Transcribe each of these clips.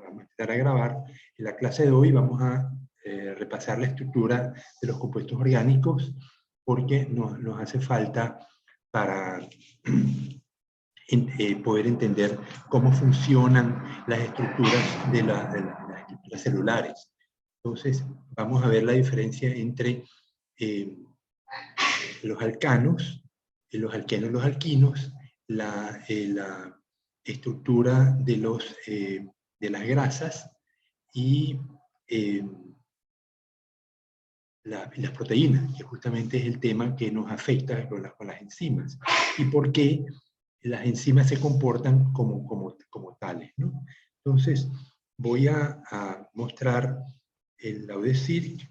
vamos a empezar a grabar. En la clase de hoy vamos a repasar la estructura de los compuestos orgánicos, porque nos hace falta para poder entender cómo funcionan las estructuras de las estructuras celulares. Entonces, vamos a ver la diferencia entre los alcanos, los alquenos y los alquinos, la estructura de las grasas y las proteínas, que justamente es el tema que nos afecta con las enzimas. Y por qué las enzimas se comportan como tales, ¿no? Entonces, voy a mostrar el Laudesirc,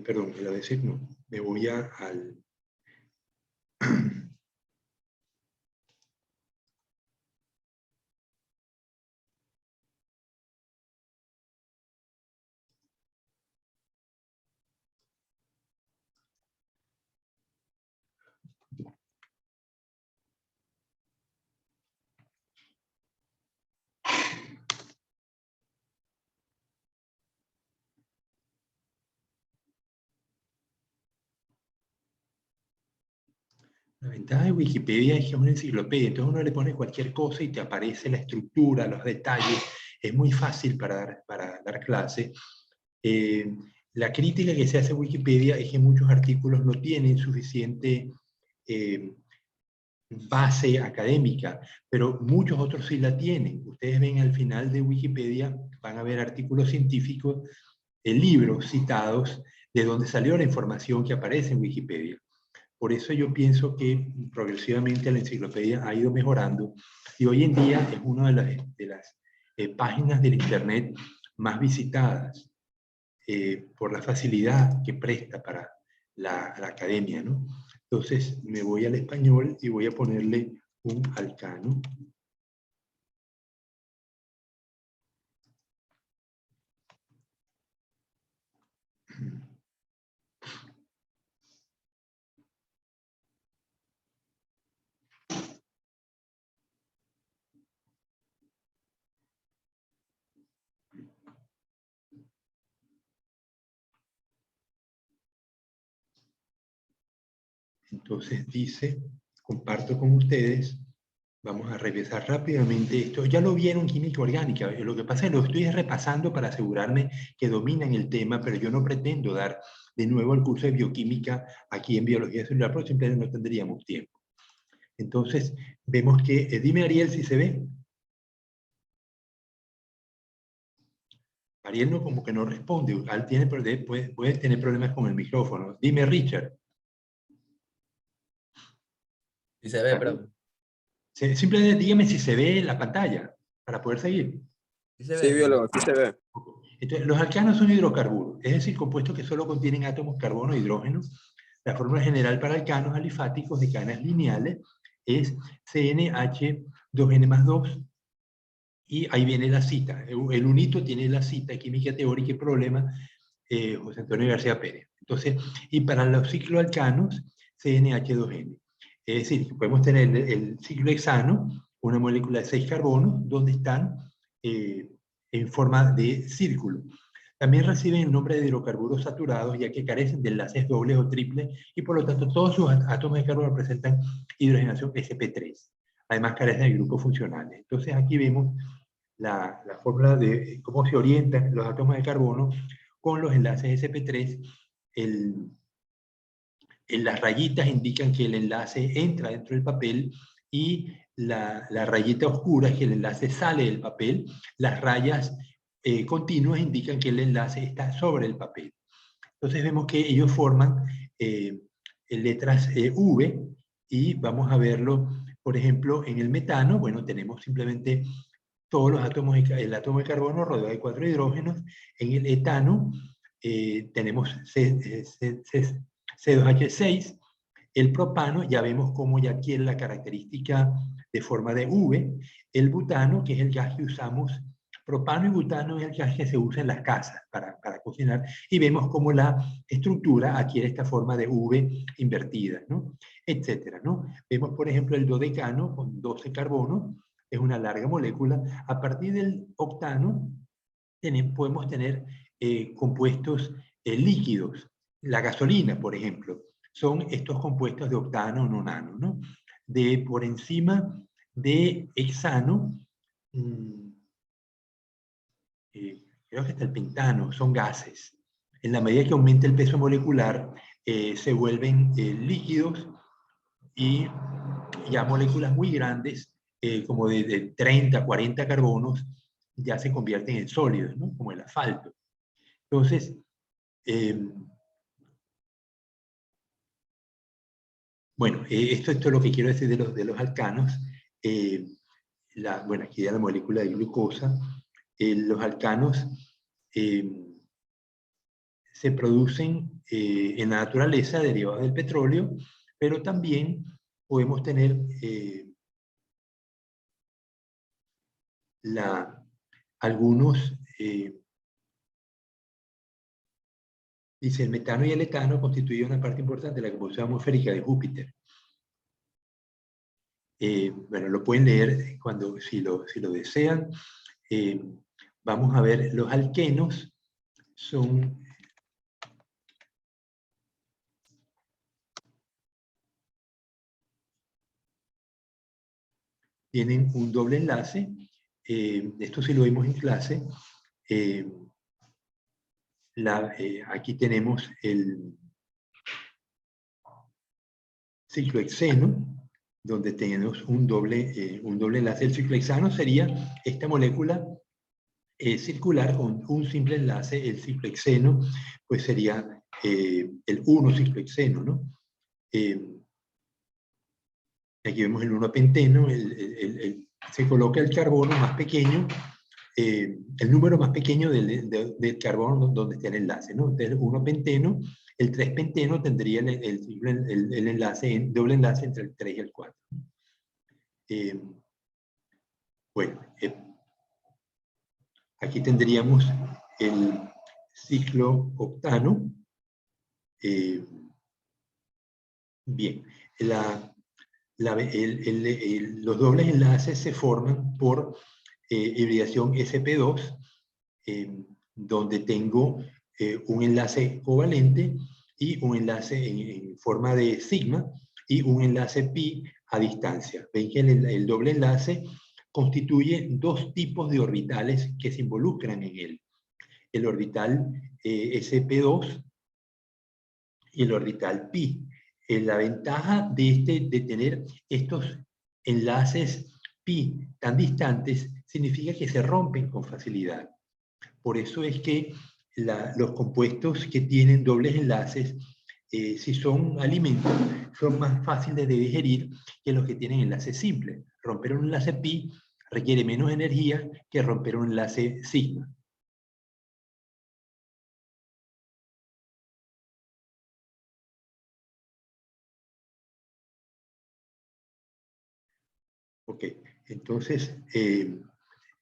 perdón, el Laudesirc no, me voy al... La ventaja de Wikipedia es que es una enciclopedia, entonces uno le pone cualquier cosa y te aparece la estructura, los detalles, es muy fácil para dar clase. La crítica que se hace a Wikipedia es que muchos artículos no tienen suficiente base académica, pero muchos otros sí la tienen. Ustedes ven al final de Wikipedia, van a ver artículos científicos, libros citados, de donde salió la información que aparece en Wikipedia. Por eso yo pienso que progresivamente la enciclopedia ha ido mejorando y hoy en día es una de las páginas del Internet más visitadas por la facilidad que presta para la academia, ¿no? Entonces me voy al español y voy a ponerle un alcano. Entonces dice, comparto con ustedes, vamos a revisar rápidamente esto. Ya lo vieron en química orgánica, lo que pasa es que lo estoy repasando para asegurarme que dominan el tema, pero yo no pretendo dar de nuevo el curso de bioquímica aquí en biología celular, porque simplemente no tendríamos tiempo. Entonces, vemos que, dime Ariel si se ve. Ariel no, como que no responde, puede tener problemas con el micrófono. Dime Richard. Sí se ve, pero... Simplemente dígame si se ve en la pantalla, para poder seguir. Sí se ve. Sí, biólogo, sí se ve. Entonces, los alcanos son hidrocarburos, es decir, compuestos que solo contienen átomos carbono e hidrógeno. La fórmula general para alcanos alifáticos de cadenas lineales es CnH2n más 2, y ahí viene la cita. El unito tiene la cita, química teórica y problema, José Antonio García Pérez. Entonces, y para los cicloalcanos, CnH2n. Es decir, podemos tener el ciclohexano, una molécula de 6 carbonos, donde están en forma de círculo. También reciben el nombre de hidrocarburos saturados, ya que carecen de enlaces dobles o triples, y por lo tanto todos sus átomos de carbono presentan hidrogenación sp3. Además carecen de grupos funcionales. Entonces aquí vemos la fórmula de cómo se orientan los átomos de carbono con los enlaces sp3. Las rayitas indican que el enlace entra dentro del papel y la rayita oscura es que el enlace sale del papel. Las rayas continuas indican que el enlace está sobre el papel. Entonces vemos que ellos forman letras V, y vamos a verlo, por ejemplo, en el metano. Bueno, tenemos simplemente todos los átomos, el átomo de carbono rodeado de 4 hidrógenos. En el etano tenemos C2H6. El propano, ya vemos cómo ya adquiere la característica de forma de V. El butano, que es el gas que usamos, propano y butano es el gas que se usa en las casas para cocinar, y vemos cómo la estructura adquiere esta forma de V invertida, ¿no? Etcétera, ¿no? Vemos, por ejemplo, el dodecano con 12 carbonos, es una larga molécula. A partir del octano podemos tener compuestos líquidos. La gasolina, por ejemplo, son estos compuestos de octano o nonano, ¿no? Por encima de hexano, creo que hasta el pentano, son gases. En la medida que aumenta el peso molecular, se vuelven líquidos y ya moléculas muy grandes, como de 30, 40 carbonos, ya se convierten en sólidos, ¿no? Como el asfalto. Entonces, bueno, esto es lo que quiero decir de los alcanos. Bueno, aquí ya la molécula de glucosa. Los alcanos se producen en la naturaleza derivados del petróleo, pero también podemos tener algunos, dice, el metano y el etano constituyen una parte importante de la composición atmosférica de Júpiter. Bueno, lo pueden leer si lo desean. Vamos a ver, los alquenos tienen un doble enlace. Esto sí lo vimos en clase. Aquí tenemos el ciclohexeno, donde tenemos un doble enlace. El ciclohexano sería esta molécula circular con un simple enlace. El ciclohexeno pues sería el 1-ciclohexeno, ¿no? Aquí vemos el 1-penteno, se coloca el carbono más pequeño, el número más pequeño del carbono donde está el enlace, ¿no? Entonces, el 1-penteno, el 3-penteno tendría el enlace, doble enlace entre el 3 y el 4. Bueno, aquí tendríamos el ciclo octano. Bien, los dobles enlaces se forman por hibridación sp2, donde tengo un enlace covalente y un enlace en forma de sigma y un enlace pi a distancia. Ven que el doble enlace constituye dos tipos de orbitales que se involucran en él. El orbital sp2 y el orbital pi. La ventaja de tener estos enlaces pi tan distantes significa que se rompen con facilidad. Por eso es que los compuestos que tienen dobles enlaces, si son alimentos, son más fáciles de digerir que los que tienen enlaces simples. Romper un enlace pi requiere menos energía que romper un enlace sigma. Ok, entonces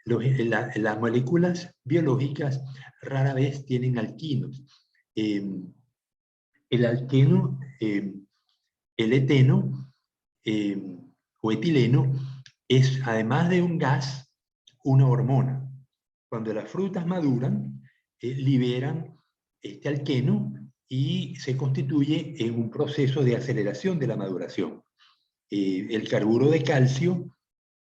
las moléculas biológicas rara vez tienen alquinos. El alqueno, el eteno o etileno, es además de un gas, una hormona. Cuando las frutas maduran, liberan este alqueno y se constituye en un proceso de aceleración de la maduración. El carburo de calcio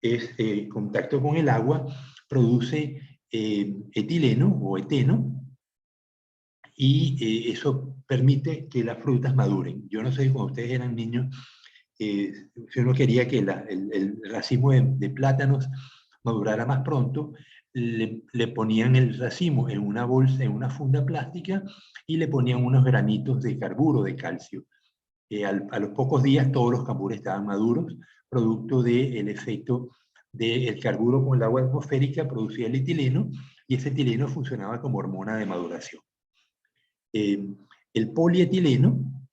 en contacto con el agua, produce etileno o eteno, y eso permite que las frutas maduren. Yo no sé, cuando ustedes eran niños, si uno quería que el racimo de plátanos madurara más pronto, le ponían el racimo en una bolsa, en una funda plástica, y le ponían unos granitos de carburo de calcio. A los pocos días todos los cambures estaban maduros, producto del efecto del carburo con el agua atmosférica producía el etileno, y ese etileno funcionaba como hormona de maduración. El polietileno,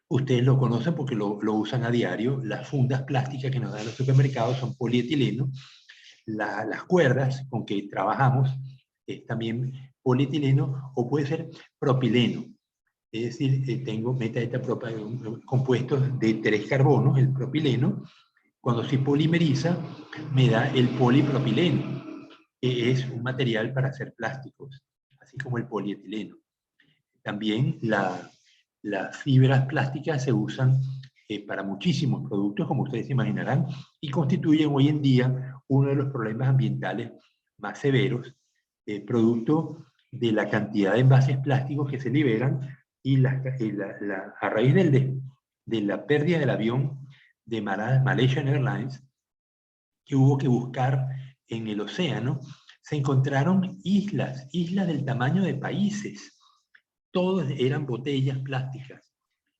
ustedes lo conocen porque lo usan a diario. Las fundas plásticas que nos dan los supermercados son polietileno. Las cuerdas con que trabajamos es también polietileno, o puede ser propileno. Es decir, tengo compuestos de 3 carbonos, el propileno, Cuando se polimeriza, me da el polipropileno, que es un material para hacer plásticos, así como el polietileno. También las fibras plásticas se usan para muchísimos productos, como ustedes se imaginarán, y constituyen hoy en día uno de los problemas ambientales más severos, producto de la cantidad de envases plásticos que se liberan y a raíz de la pérdida del avión de Malaysian Airlines, que hubo que buscar en el océano, se encontraron islas del tamaño de países. Todas eran botellas plásticas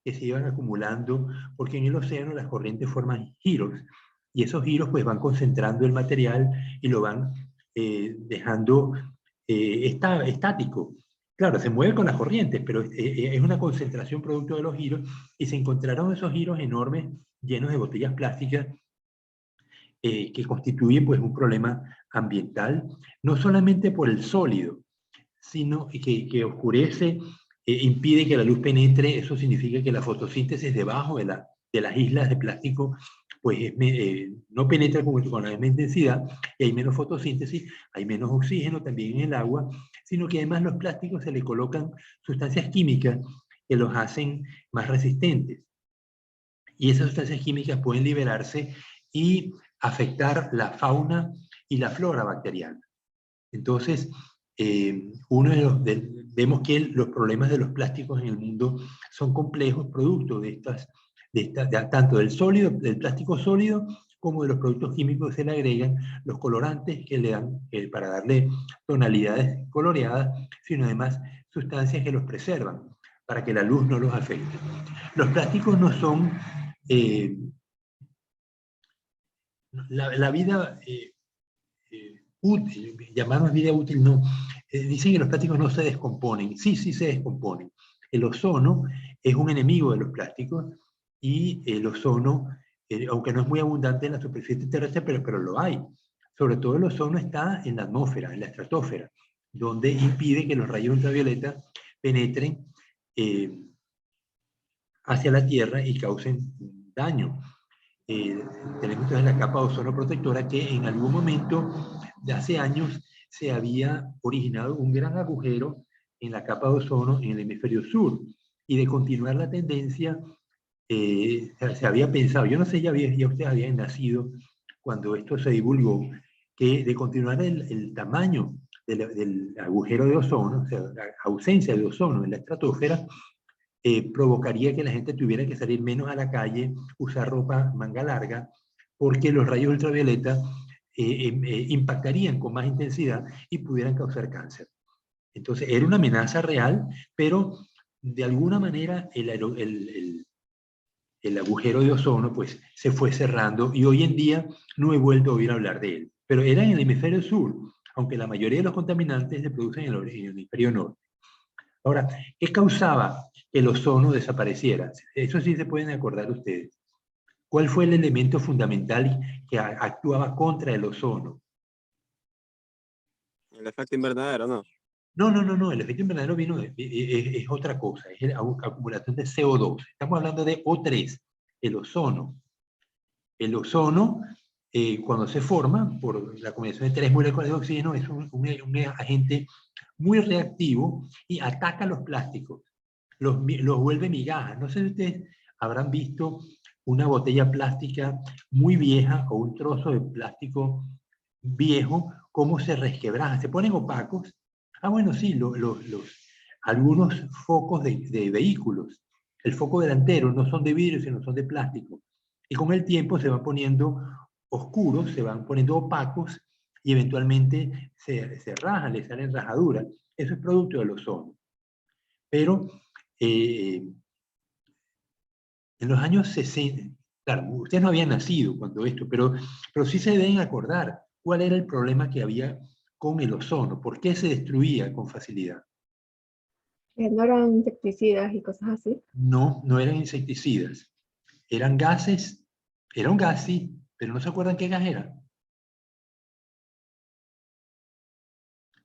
que se iban acumulando, porque en el océano las corrientes forman giros, y esos giros pues van concentrando el material y lo van dejando estático. Claro, se mueve con las corrientes, pero es una concentración producto de los giros, y se encontraron esos giros enormes llenos de botellas plásticas que constituyen pues un problema ambiental, no solamente por el sólido, sino que oscurece, impide que la luz penetre. Eso significa que la fotosíntesis debajo de las islas de plástico pues no penetra con la misma intensidad, y hay menos fotosíntesis, hay menos oxígeno también en el agua, sino que además los plásticos se le colocan sustancias químicas que los hacen más resistentes. Y esas sustancias químicas pueden liberarse y afectar la fauna y la flora bacteriana. Entonces, vemos que los problemas de los plásticos en el mundo son complejos, producto tanto del sólido, del plástico sólido, como de los productos químicos que se le agregan, los colorantes que le dan para darle tonalidades coloreadas, sino además sustancias que los preservan para que la luz no los afecte. Los plásticos no son la vida útil, llamarnos vida útil no. Dicen que los plásticos no se descomponen. Sí, sí se descomponen. El ozono es un enemigo de los plásticos, y el ozono, aunque no es muy abundante en la superficie terrestre, pero lo hay. Sobre todo el ozono está en la atmósfera, en la estratosfera, donde impide que los rayos ultravioleta penetren hacia la Tierra y causen daño. Tenemos entonces la capa de ozono protectora, que en algún momento de hace años se había originado un gran agujero en la capa de ozono en el hemisferio sur, y de continuar la tendencia se había pensado, yo no sé, ya ustedes habían nacido cuando esto se divulgó, que de continuar el tamaño del agujero de ozono, o sea, la ausencia de ozono en la estratosfera, provocaría que la gente tuviera que salir menos a la calle, usar ropa manga larga, porque los rayos ultravioleta impactarían con más intensidad y pudieran causar cáncer. Entonces era una amenaza real, pero de alguna manera el agujero de ozono pues se fue cerrando, y hoy en día no he vuelto a oír hablar de él. Pero era en el hemisferio sur, aunque la mayoría de los contaminantes se producen en el hemisferio norte. Ahora, ¿qué causaba que el ozono desapareciera? Eso sí se pueden acordar ustedes. ¿Cuál fue el elemento fundamental que actuaba contra el ozono? El efecto invernadero, ¿no? No, el efecto invernadero es otra cosa, es la acumulación de CO2. Estamos hablando de O3, el ozono. El ozono, cuando se forma por la combinación de 3 moléculas de oxígeno, es un agente muy reactivo y ataca los plásticos, los vuelve migajas. No sé si ustedes habrán visto una botella plástica muy vieja o un trozo de plástico viejo, cómo se resquebraja, se ponen opacos. Ah, bueno, sí, algunos focos de vehículos, el foco delantero no son de vidrio, sino son de plástico. Y con el tiempo se van poniendo oscuros, se van poniendo opacos, y eventualmente se rajan, le salen rajaduras. Eso es producto del ozono. Pero en los años 60, claro, ustedes no habían nacido cuando esto, pero sí se deben acordar cuál era el problema que había con el ozono, por qué se destruía con facilidad. No eran insecticidas y cosas así. No, no eran insecticidas, eran gases, era un gas, sí, pero no se acuerdan qué gas era.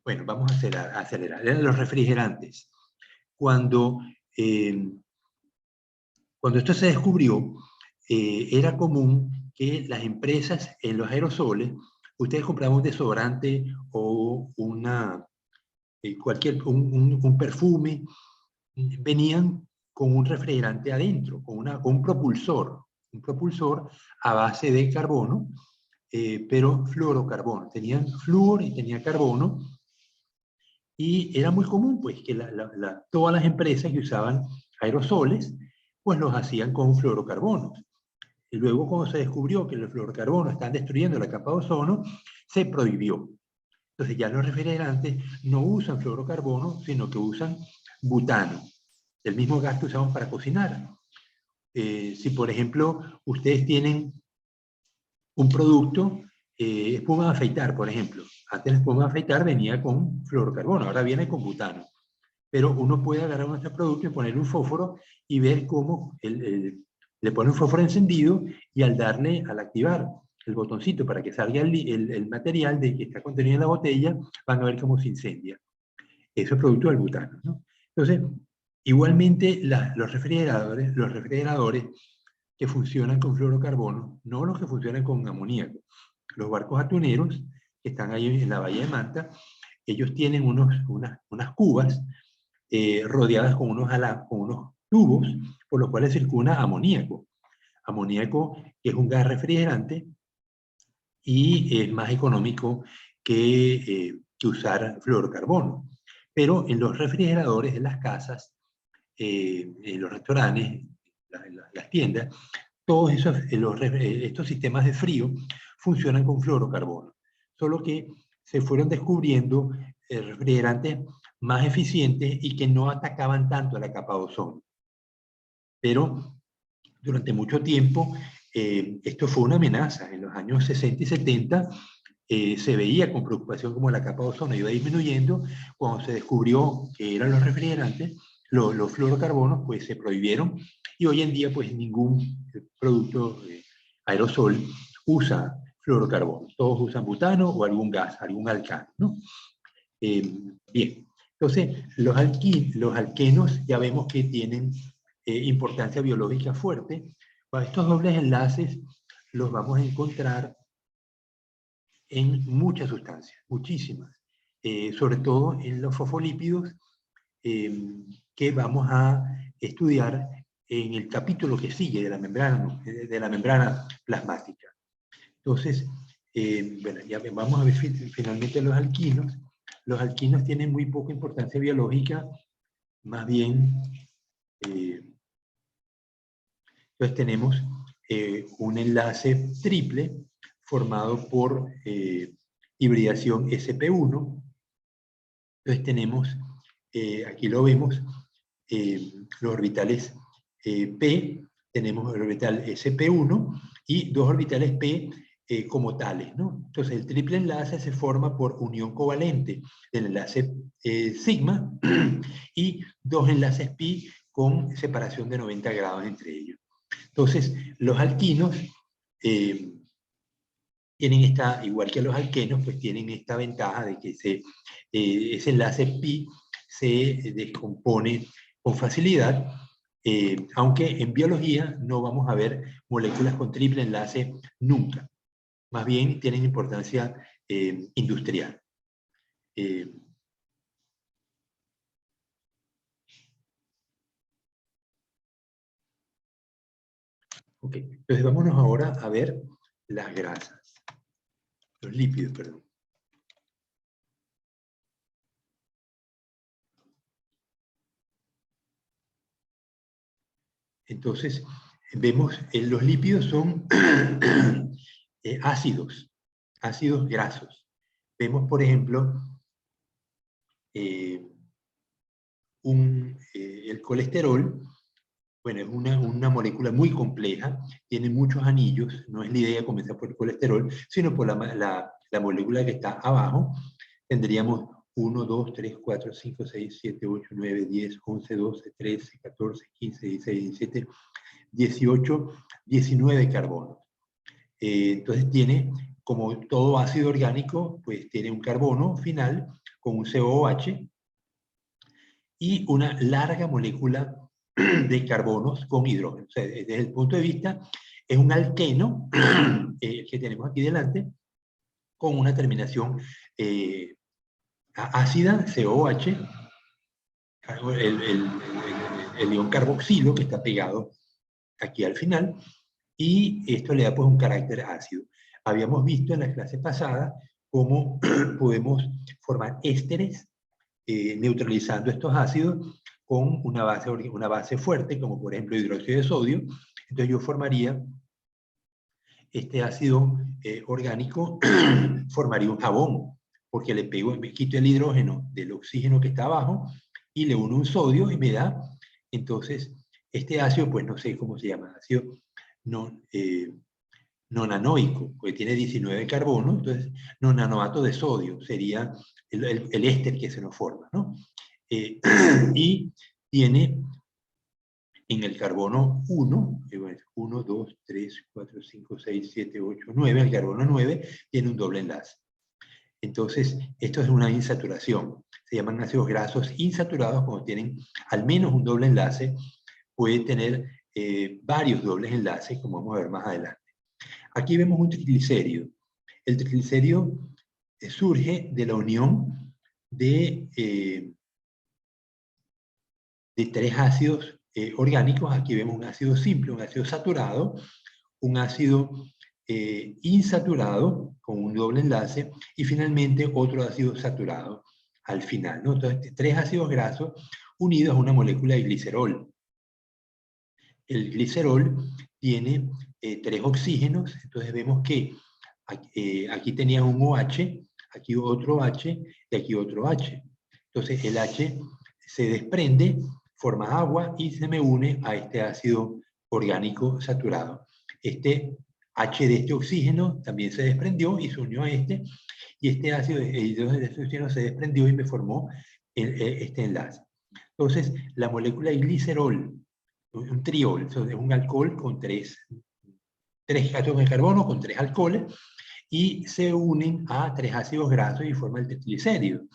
Bueno, vamos a acelerar. Eran los refrigerantes. Cuando esto se descubrió, era común que las empresas en los aerosoles, ustedes compraban un desodorante o un perfume, venían con un refrigerante adentro, con un propulsor a base de carbono, pero fluorocarbono. Tenían flúor y tenía carbono, y era muy común pues que todas las empresas que usaban aerosoles, pues los hacían con fluorocarbono. Y luego, cuando se descubrió que los fluorocarbonos están destruyendo la capa de ozono, se prohibió. Entonces ya los refrigerantes no usan fluorocarbono, sino que usan butano, el mismo gas que usamos para cocinar. Si, por ejemplo, ustedes tienen un producto, espuma de afeitar, por ejemplo. Antes la espuma de afeitar venía con fluorocarbono, ahora viene con butano. Pero uno puede agarrar nuestro producto y ponerle un fósforo y ver cómo le pone un fósforo encendido, y al activar el botoncito para que salga el material de que está contenido en la botella, van a ver cómo se incendia. Eso es producto del butano, ¿no? Entonces, igualmente los refrigeradores que funcionan con fluorocarbono, no los que funcionan con amoníaco. Los barcos atuneros que están ahí en la bahía de Manta, ellos tienen unas cubas rodeadas con unos tubos por los cuales circula amoníaco. Amoníaco, que es un gas refrigerante y es más económico que usar fluorocarbono. Pero en los refrigeradores de las casas, en los restaurantes, las tiendas, todos estos sistemas de frío funcionan con fluorocarbono. Solo que se fueron descubriendo refrigerantes más eficientes y que no atacaban tanto a la capa de ozono. Pero durante mucho tiempo esto fue una amenaza. En los años 60 y 70 se veía con preocupación como la capa de ozono iba disminuyendo. Cuando se descubrió que eran los refrigerantes, los fluorocarbonos, pues se prohibieron, y hoy en día pues ningún producto aerosol usa fluorocarbono. Todos usan butano o algún gas, algún alcano, ¿no? Bien, entonces los alquenos ya vemos que tienen importancia biológica fuerte. Para estos dobles enlaces los vamos a encontrar en muchas sustancias, muchísimas, sobre todo en los fosfolípidos, que vamos a estudiar en el capítulo que sigue de la membrana plasmática. Entonces, bueno, ya vamos a ver finalmente los alquinos. Los alquinos tienen muy poca importancia biológica, más bien, entonces tenemos un enlace triple formado por hibridación sp1. Entonces tenemos, aquí lo vemos, los orbitales P, tenemos el orbital sp1 y dos orbitales P como tales, ¿no? Entonces el triple enlace se forma por unión covalente del enlace sigma y dos enlaces pi con separación de 90 grados entre ellos. Entonces los alquinos tienen igual que los alquenos, pues tienen esta ventaja de que ese enlace pi se descompone con facilidad, aunque en biología no vamos a ver moléculas con triple enlace nunca. Más bien tienen importancia industrial. Ok, entonces vámonos ahora a ver las grasas, los lípidos, perdón. Entonces, vemos, los lípidos son ácidos grasos. Vemos, por ejemplo, el colesterol. Bueno, es una molécula muy compleja, tiene muchos anillos. No es la idea comenzar por el colesterol, sino por la molécula que está abajo. Tendríamos 1, 2, 3, 4, 5, 6, 7, 8, 9, 10, 11, 12, 13, 14, 15, 16, 17, 18, 19 carbonos. Entonces tiene, como todo ácido orgánico, pues tiene un carbono final con un COOH y una larga molécula de carbonos con hidrógeno. O sea, desde el punto de vista es un alqueno que tenemos aquí delante, con una terminación ácida, COH, el ion carboxilo que está pegado aquí al final, y esto le da pues un carácter ácido. Habíamos visto en la clase pasada cómo podemos formar ésteres neutralizando estos ácidos con una base fuerte, como por ejemplo hidróxido de sodio. Entonces yo formaría este ácido orgánico, formaría un jabón, porque le pego, me quito el hidrógeno del oxígeno que está abajo y le uno un sodio y me da, entonces, este ácido, pues no sé cómo se llama, ácido nonanoico, porque tiene 19 carbonos, entonces nonanoato de sodio sería el éster que se nos forma, ¿no? Y tiene en el carbono 1, 1, 2, 3, 4, 5, 6, 7, 8, 9, el carbono 9 tiene un doble enlace. Entonces, esto es una insaturación. Se llaman ácidos grasos insaturados cuando tienen al menos un doble enlace. Puede tener varios dobles enlaces, como vamos a ver más adelante. Aquí vemos un triglicérido. El triglicérido surge de la unión de tres ácidos orgánicos. Aquí vemos un ácido simple, un ácido saturado, un ácido insaturado con un doble enlace y finalmente otro ácido saturado al final, ¿no? Entonces, tres ácidos grasos unidos a una molécula de glicerol. El glicerol tiene tres oxígenos, entonces vemos que aquí tenía un OH, aquí otro H y aquí otro H. Entonces el H se desprende, forma agua y se me une a este ácido orgánico saturado. Este H de este oxígeno también se desprendió y se unió a este, y este ácido de este oxígeno se desprendió y me formó este enlace. Entonces, la molécula de glicerol, un triol, es un alcohol con tres átomos de carbono, con tres alcoholes, y se unen a tres ácidos grasos y forman el triglicérido,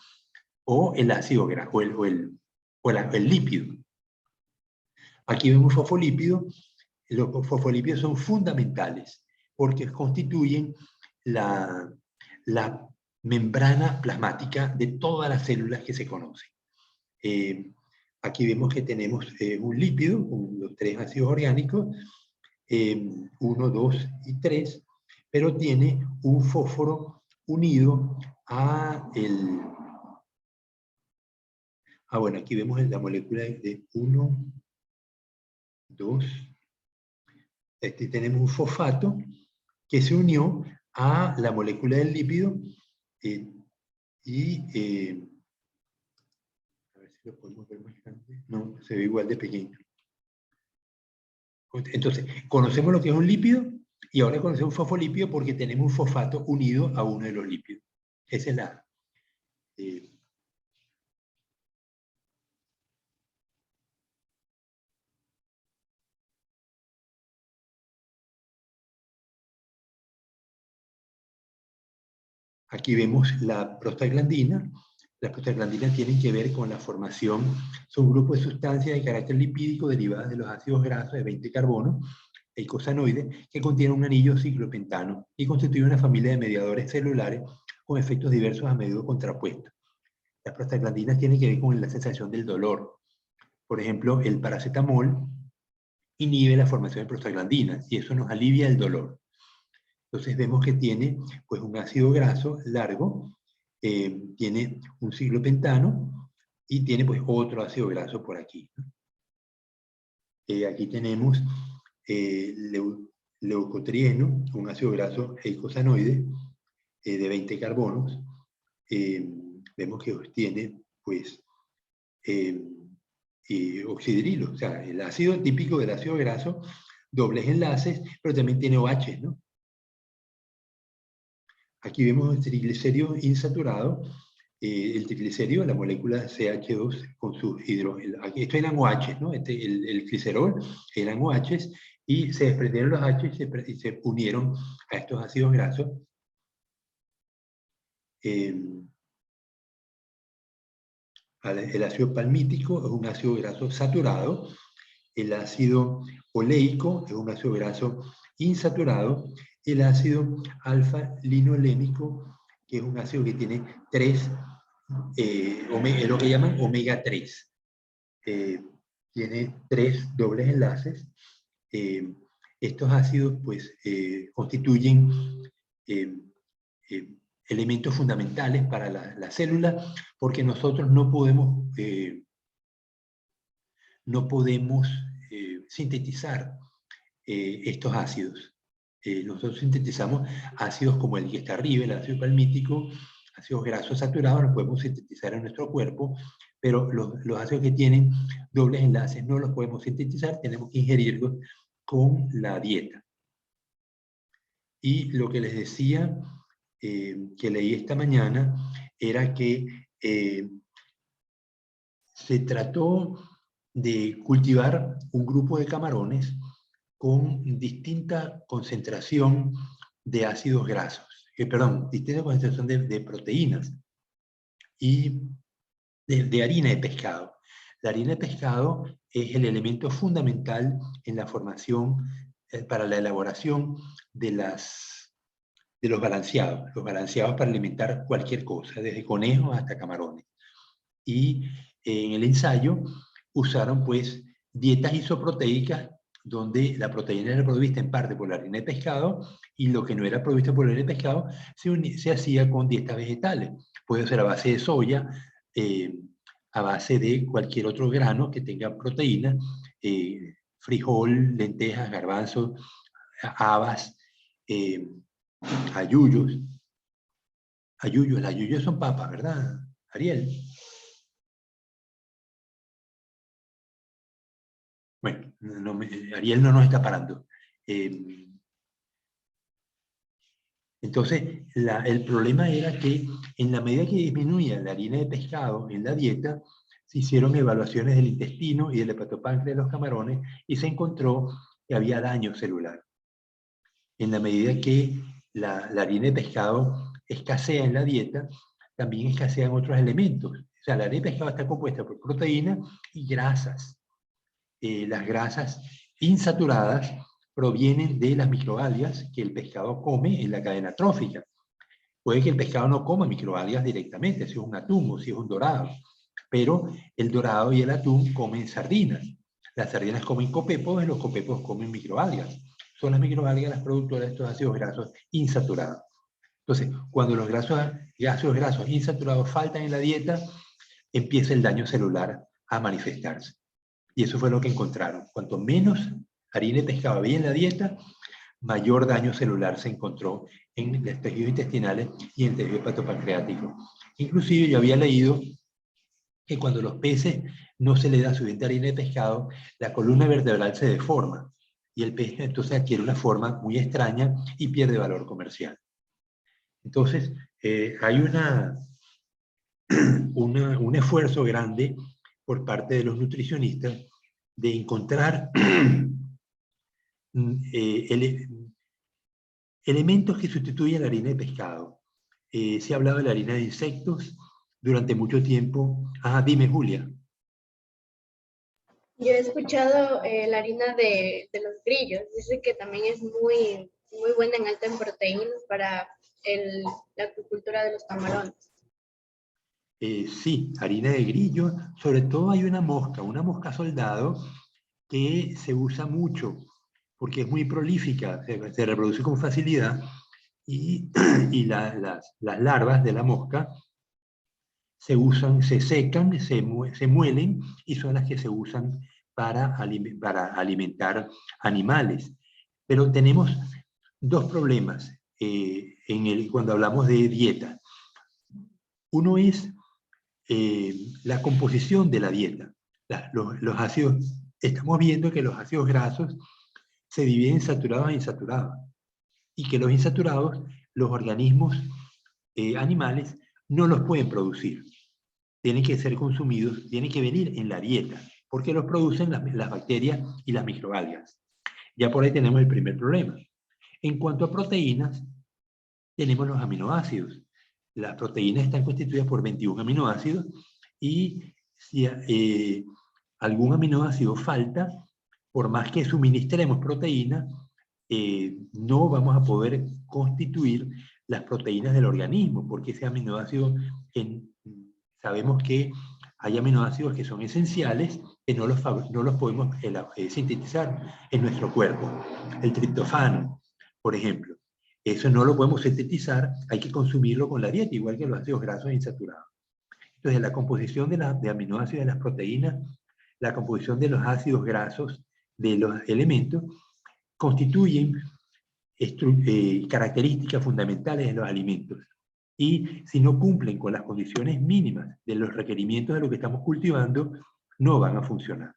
o el ácido graso, o el lípido. Aquí vemos fosfolípidos. Los fosfolípidos son fundamentales porque constituyen la membrana plasmática de todas las células que se conocen. Aquí vemos que tenemos un lípido con los tres ácidos orgánicos, 1, 2 y 3, pero tiene un fósforo unido a el... bueno, aquí vemos la molécula de 1, 2, tenemos un fosfato que se unió a la molécula del lípido a ver si lo podemos ver más grande. No, se ve igual de pequeño. Entonces, conocemos lo que es un lípido y ahora conocemos un fosfolípido porque tenemos un fosfato unido a uno de los lípidos. Esa es la... Aquí vemos la prostaglandina. Las prostaglandinas tienen que ver con la formación, son grupos de sustancias de carácter lipídico derivadas de los ácidos grasos de 20 carbono, eicosanoides, que contienen un anillo ciclopentano y constituyen una familia de mediadores celulares con efectos diversos a menudo contrapuestos. Las prostaglandinas tienen que ver con la sensación del dolor. Por ejemplo, el paracetamol inhibe la formación de prostaglandinas y eso nos alivia el dolor. Entonces vemos que tiene pues, un ácido graso largo, tiene un ciclopentano y tiene pues, otro ácido graso por aquí. Aquí tenemos leucotrieno, un ácido graso eicosanoide de 20 carbonos. Vemos que tiene pues, oxidrilo, o sea, el ácido típico del ácido graso, dobles enlaces, pero también tiene OH, ¿no? Aquí vemos el triglicérido insaturado, el triglicérido, la molécula CH2 con su hidrógeno. Aquí esto eran OH, ¿no? El glicerol eran OH y se desprendieron los H y se unieron a estos ácidos grasos. El ácido palmítico es un ácido graso saturado el ácido oleico, es un ácido graso insaturado, el ácido alfa-linolénico, que es un ácido que tiene 3, lo que llaman omega 3. Tiene 3 dobles enlaces. Estos ácidos pues constituyen elementos fundamentales para la célula, porque nosotros no podemos sintetizar estos ácidos. Nosotros sintetizamos ácidos como el que está arriba, el ácido palmítico, ácidos grasos saturados, los podemos sintetizar en nuestro cuerpo, pero los ácidos que tienen dobles enlaces no los podemos sintetizar, tenemos que ingerirlos con la dieta. Y lo que les decía, que leí esta mañana, era que se trató de cultivar un grupo de camarones con distinta concentración de ácidos grasos, distinta concentración de proteínas y de harina de pescado. La harina de pescado es el elemento fundamental en la formación, para la elaboración de los balanceados para alimentar cualquier cosa, desde conejos hasta camarones. Y en el ensayo usaron pues dietas isoproteicas donde la proteína era provista en parte por la harina de pescado y lo que no era provisto por la harina de pescado se hacía con dietas vegetales. Puede ser a base de soya, a base de cualquier otro grano que tenga proteína, frijol, lentejas, garbanzos, habas, ayuyos. Las ayuyos son papas, ¿verdad, Ariel? Bueno, Ariel no nos está parando. Entonces, el problema era que en la medida que disminuía la harina de pescado en la dieta, se hicieron evaluaciones del intestino y del hepatopáncreas de los camarones y se encontró que había daño celular. En la medida que la harina de pescado escasea en la dieta, también escasean otros elementos. O sea, la harina de pescado está compuesta por proteínas y grasas. Las grasas insaturadas provienen de las microalgas que el pescado come en la cadena trófica. Puede que el pescado no coma microalgas directamente, si es un atún o si es un dorado, pero el dorado y el atún comen sardinas. Las sardinas comen copepos y los copepos comen microalgas. Son las microalgas las productoras de estos ácidos grasos insaturados. Entonces, cuando los ácidos grasos insaturados faltan en la dieta, empieza el daño celular a manifestarse. Y eso fue lo que encontraron. Cuanto menos harina de pescado había en la dieta, mayor daño celular se encontró en los tejidos intestinales y en el tejido hepatopancreático. Inclusive yo había leído que cuando los peces no se le da suficiente harina de pescado, la columna vertebral se deforma y el pez entonces adquiere una forma muy extraña y pierde valor comercial. Entonces, hay un esfuerzo grande por parte de los nutricionistas de encontrar elementos que sustituyen la harina de pescado. Se ha hablado de la harina de insectos durante mucho tiempo. Dime, Julia. Yo he escuchado la harina de los grillos. Dice que también es muy buena alta en proteínas para la acuicultura de los camarones. Sí, harina de grillo. Sobre todo hay una mosca soldado, que se usa mucho porque es muy prolífica, se reproduce con facilidad y las larvas de la mosca se secan, se muelen y son las que se usan para alimentar animales. Pero tenemos dos problemas cuando hablamos de dieta. Uno es la composición de la dieta. Los ácidos, estamos viendo que los ácidos grasos se dividen en saturados e insaturados. Y que los insaturados, los organismos animales, no los pueden producir. Tienen que ser consumidos, tienen que venir en la dieta, porque los producen las bacterias y las microalgas. Ya por ahí tenemos el primer problema. En cuanto a proteínas, tenemos los aminoácidos. Las proteínas están constituidas por 21 aminoácidos y si algún aminoácido falta, por más que suministremos proteína, no vamos a poder constituir las proteínas del organismo, porque ese aminoácido, sabemos que hay aminoácidos que son esenciales, que no los podemos sintetizar en nuestro cuerpo. El triptofano, por ejemplo, eso no lo podemos sintetizar, hay que consumirlo con la dieta, igual que los ácidos grasos insaturados. Entonces, la composición de aminoácidos de las proteínas, la composición de los ácidos grasos de los elementos, constituyen características fundamentales de los alimentos. Y si no cumplen con las condiciones mínimas de los requerimientos de lo que estamos cultivando, no van a funcionar.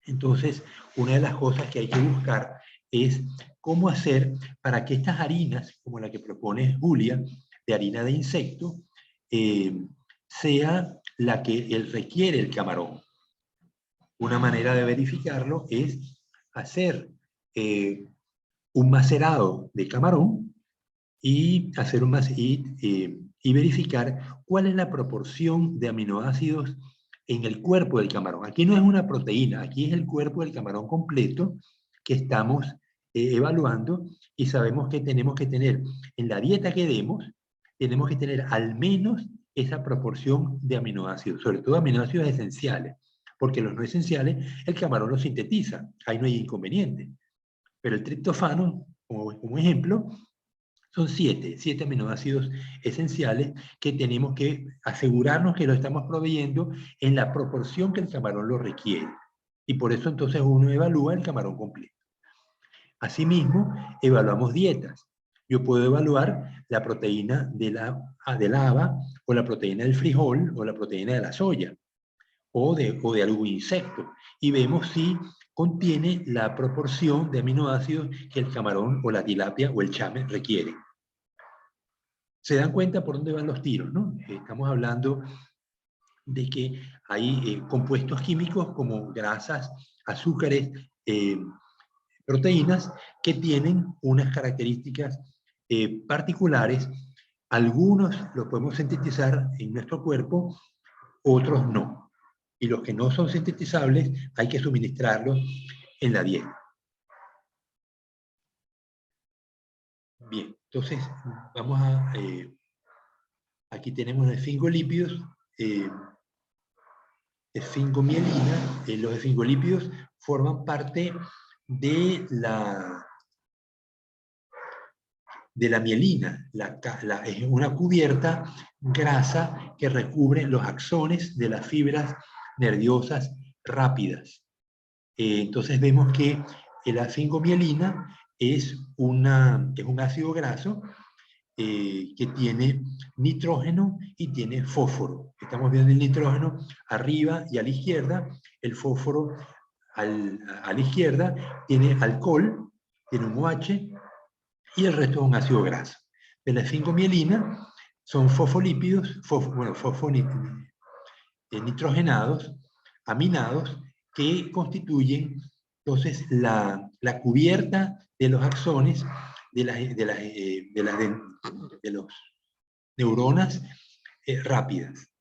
Entonces, una de las cosas que hay que buscar es cómo hacer para que estas harinas, como la que propone Julia, de harina de insecto, sea la que requiere el camarón. Una manera de verificarlo es hacer un macerado de camarón y verificar cuál es la proporción de aminoácidos en el cuerpo del camarón. Aquí no es una proteína, aquí es el cuerpo del camarón completo que estamos evaluando, y sabemos que tenemos que tener, en la dieta que demos, tenemos que tener al menos esa proporción de aminoácidos, sobre todo aminoácidos esenciales, porque los no esenciales el camarón los sintetiza, ahí no hay inconveniente. Pero el triptofano, como ejemplo, son 7 aminoácidos esenciales que tenemos que asegurarnos que lo estamos proveyendo en la proporción que el camarón lo requiere. Y por eso entonces uno evalúa el camarón completo. Asimismo, evaluamos dietas. Yo puedo evaluar la proteína de la haba, o la proteína del frijol, o la proteína de la soya, o de algún insecto, y vemos si contiene la proporción de aminoácidos que el camarón o la tilapia o el chame requieren. Se dan cuenta por dónde van los tiros, ¿no? Estamos hablando de que hay compuestos químicos como grasas, azúcares, proteínas, que tienen unas características particulares. Algunos los podemos sintetizar en nuestro cuerpo, otros no. Y los que no son sintetizables hay que suministrarlos en la dieta. Bien, entonces vamos a... aquí tenemos esfingolípidos, esfingomielina. Los esfingolípidos forman parte de la mielina. Es una cubierta grasa que recubre los axones de las fibras nerviosas rápidas. Entonces vemos que la esfingomielina es un ácido graso que tiene nitrógeno y tiene fósforo. Estamos viendo el nitrógeno arriba y a la izquierda, el fósforo a la izquierda tiene alcohol, tiene un OH, y el resto es un ácido graso. De la esfingomielina son fosfolípidos, nitrogenados, aminados, que constituyen entonces la cubierta de los axones de los neuronas rápidas.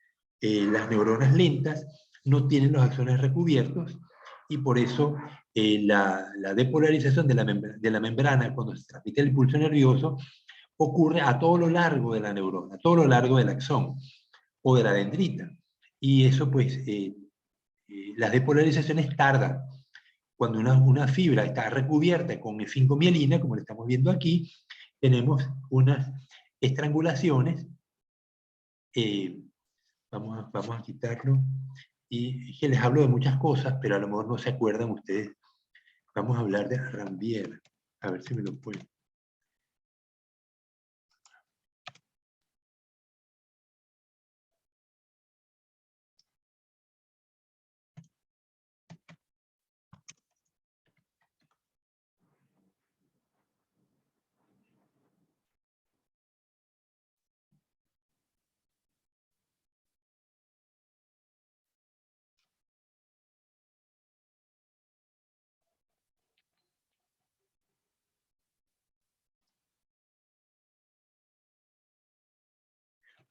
Las neuronas lentas no tienen los axones recubiertos, y por eso la depolarización de la membrana cuando se transmite el impulso nervioso ocurre a todo lo largo de la neurona, a todo lo largo del axón o de la dendrita. Y eso pues, las depolarizaciones tardan. Cuando una fibra está recubierta con esfingomielina, como lo estamos viendo aquí, tenemos unas estrangulaciones. Vamos a quitarlo. Y que les hablo de muchas cosas, pero a lo mejor no se acuerdan ustedes. Vamos a hablar de Ranvier. A ver si me lo puedo.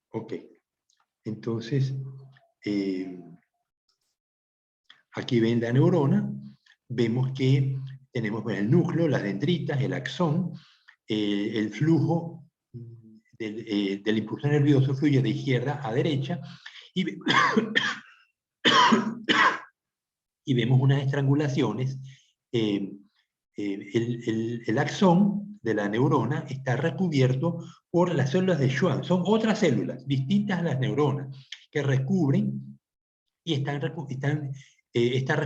Ok. Entonces, aquí ven la neurona. vemos que tenemos el núcleo, las dendritas, el axón, el flujo del impulso nervioso fluye de izquierda a derecha, y, y vemos unas estrangulaciones. El axón de la neurona está recubierto por las células de Schwann. Son otras células distintas a las neuronas que recubren y esta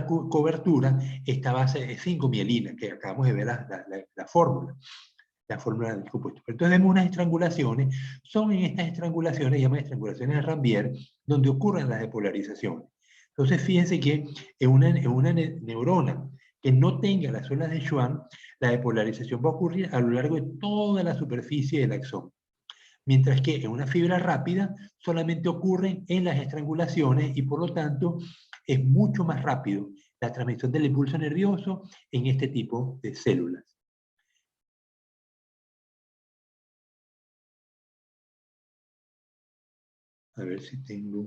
cobertura está a base de 5-mielina, que acabamos de ver la fórmula del compuesto. Entonces vemos unas estrangulaciones. Son en estas estrangulaciones, llaman estrangulaciones de Rambier, donde ocurren las depolarizaciones. Entonces fíjense que en una neurona que no tenga las células de Schwann, la depolarización va a ocurrir a lo largo de toda la superficie del axón. Mientras que en una fibra rápida solamente ocurren en las estrangulaciones y por lo tanto es mucho más rápido la transmisión del impulso nervioso en este tipo de células. A ver si tengo...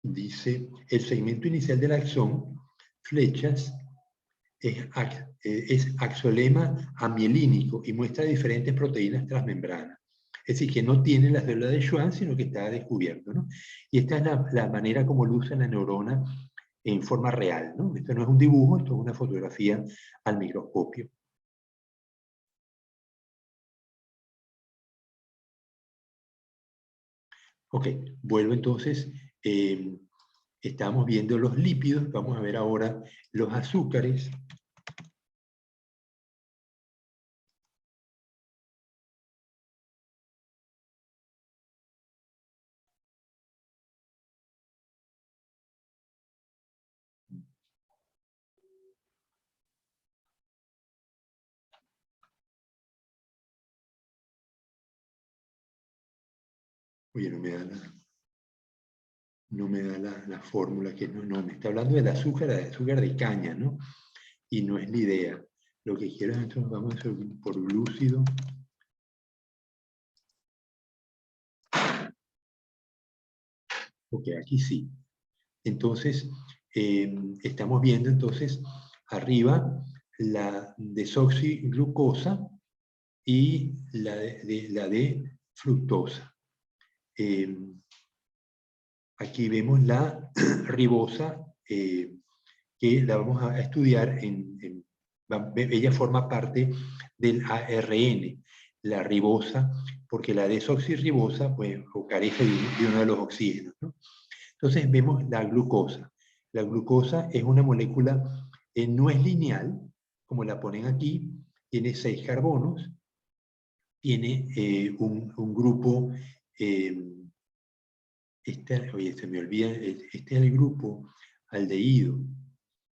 Dice, el segmento inicial del axón, flechas, es axolema amielínico y muestra diferentes proteínas transmembranas. Es decir, que no tiene la célula de Schwann, sino que está descubierto, ¿no? Y esta es la manera como luce la neurona en forma real, ¿no? Esto no es un dibujo, esto es una fotografía al microscopio. Ok, vuelvo entonces. Estamos viendo los lípidos, vamos a ver ahora los azúcares. Oye, no me da la fórmula, que no, me está hablando del azúcar de caña, ¿no? Y no es la idea. Lo que quiero es, entonces, vamos a hacer por glúcido. Ok, aquí sí. Entonces, estamos viendo entonces arriba la desoxiglucosa y la de fructosa. Aquí vemos la ribosa, que la vamos a estudiar ella forma parte del ARN, la ribosa, porque la desoxirribosa pues, carece de uno de los oxígenos, ¿no? Entonces vemos la glucosa. La glucosa es una molécula, no es lineal, como la ponen aquí, tiene 6 carbonos, tiene un grupo, oye, se me olvida, este es el grupo aldehído,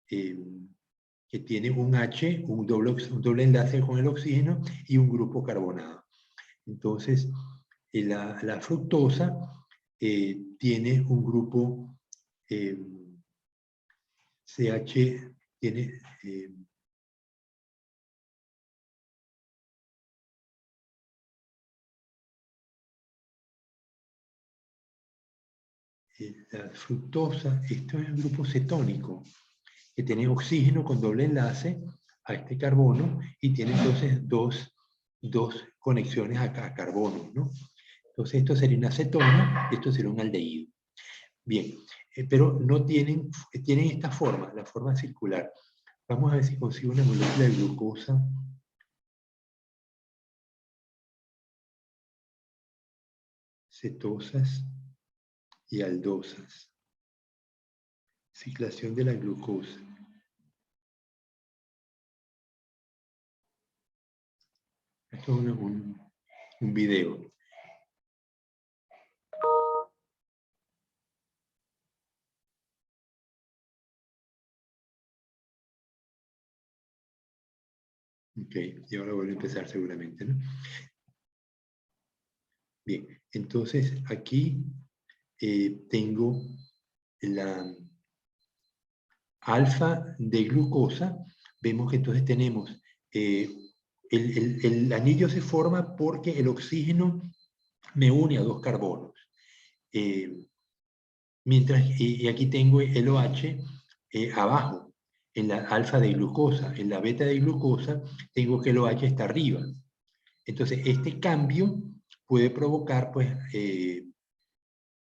que tiene un H, un doble enlace con el oxígeno y un grupo carbonado. Entonces, la fructosa tiene un grupo CH, tiene... la fructosa, esto es el grupo cetónico, que tiene oxígeno con doble enlace a este carbono y tiene entonces dos conexiones a carbono, ¿no? Entonces esto sería una cetona, esto sería un aldehído. Bien, pero no tienen esta forma, la forma circular. Vamos a ver si consigo una molécula de glucosa. Cetosas y aldosas. Ciclación de la glucosa. Esto es un video. Ok, y ahora vuelvo a empezar seguramente, ¿no? Bien, entonces aquí tengo la alfa de glucosa. Vemos que entonces tenemos, el anillo se forma porque el oxígeno me une a 2 carbonos. y aquí tengo el OH abajo, en la alfa de glucosa. En la beta de glucosa tengo que el OH está arriba. Entonces, este cambio puede provocar pues,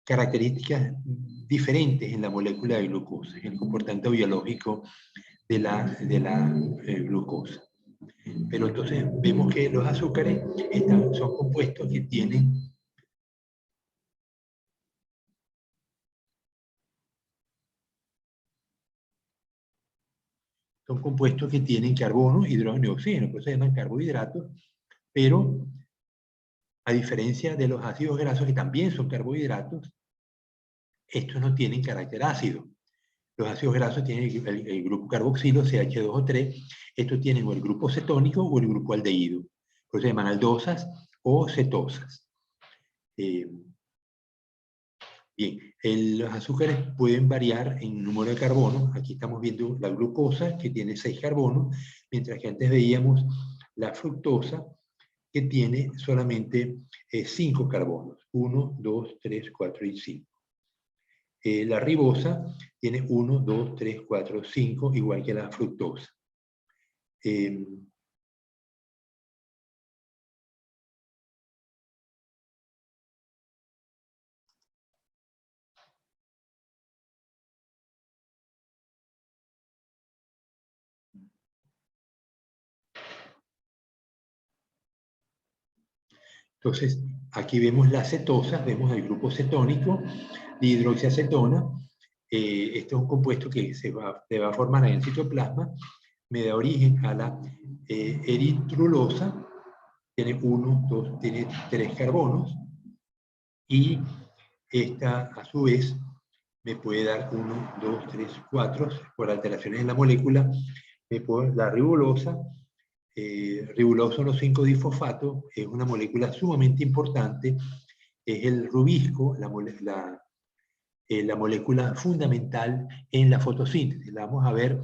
características diferentes en la molécula de glucosa, en el comportamiento biológico de la glucosa. Pero entonces vemos que los azúcares son compuestos que tienen carbono, hidrógeno y oxígeno, por eso se llaman carbohidratos, pero a diferencia de los ácidos grasos, que también son carbohidratos, estos no tienen carácter ácido. Los ácidos grasos tienen el grupo carboxilo, CH2 o 3, estos tienen o el grupo cetónico o el grupo aldehído. Por eso se llaman aldosas o cetosas. Bien, los azúcares pueden variar en número de carbonos. Aquí estamos viendo la glucosa, que tiene 6 carbonos, mientras que antes veíamos la fructosa, que tiene solamente 5 carbonos. 1, 2, 3, 4 y 5. La ribosa tiene 1, 2, 3, 4, 5, igual que la fructosa. Entonces, aquí vemos las cetosas, vemos el grupo cetónico, dihidroxiacetona. Este es un compuesto que se va a formar en el citoplasma, me da origen a la eritrulosa, tiene 1, 2, tiene 3 carbonos, y esta a su vez me puede dar 1, 2, 3, 4, por alteraciones en la molécula, me puede dar ribulosa. Ribulosa 1,5-difosfato es una molécula sumamente importante, es el rubisco, la molécula fundamental en la fotosíntesis. La vamos a ver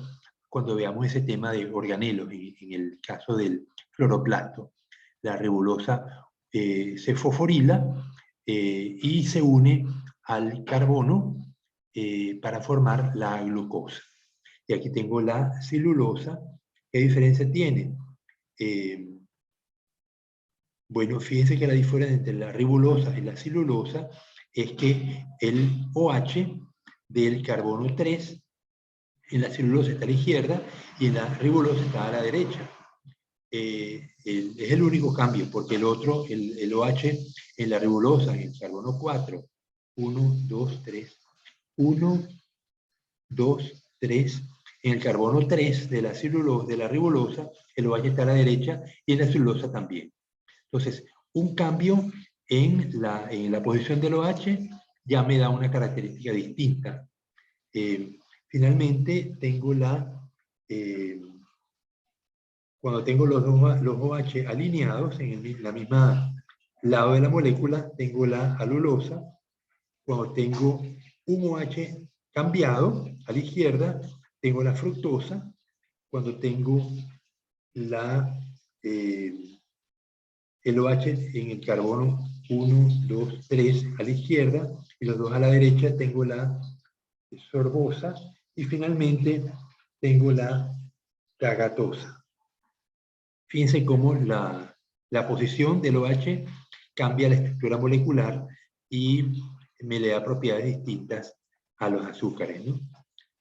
cuando veamos ese tema de organelos, en el caso del cloroplasto. La ribulosa se fosforila y se une al carbono para formar la glucosa. Y aquí tengo la celulosa. ¿Qué diferencia tiene? Bueno, fíjense que la diferencia entre la ribulosa y la celulosa es que el OH del carbono 3 en la celulosa está a la izquierda y en la ribulosa está a la derecha. Es el único cambio, porque el otro, el OH en la ribulosa, en el carbono 4, 1, 2, 3, 1, 2, 3, en el carbono 3 de la celulosa, de la ribulosa, el OH está a la derecha y en la celulosa también. Entonces, un cambio en la posición del OH ya me da una característica distinta. Finalmente, tengo cuando tengo los OH alineados en la misma lado de la molécula, tengo la alulosa. Cuando tengo un OH cambiado a la izquierda, tengo la fructosa. Cuando tengo el OH en el carbono 1, 2, 3 a la izquierda y los dos a la derecha, tengo la sorbosa. Y finalmente tengo la gagatosa. Fíjense cómo la posición del OH cambia la estructura molecular y me le da propiedades distintas a los azúcares, ¿no?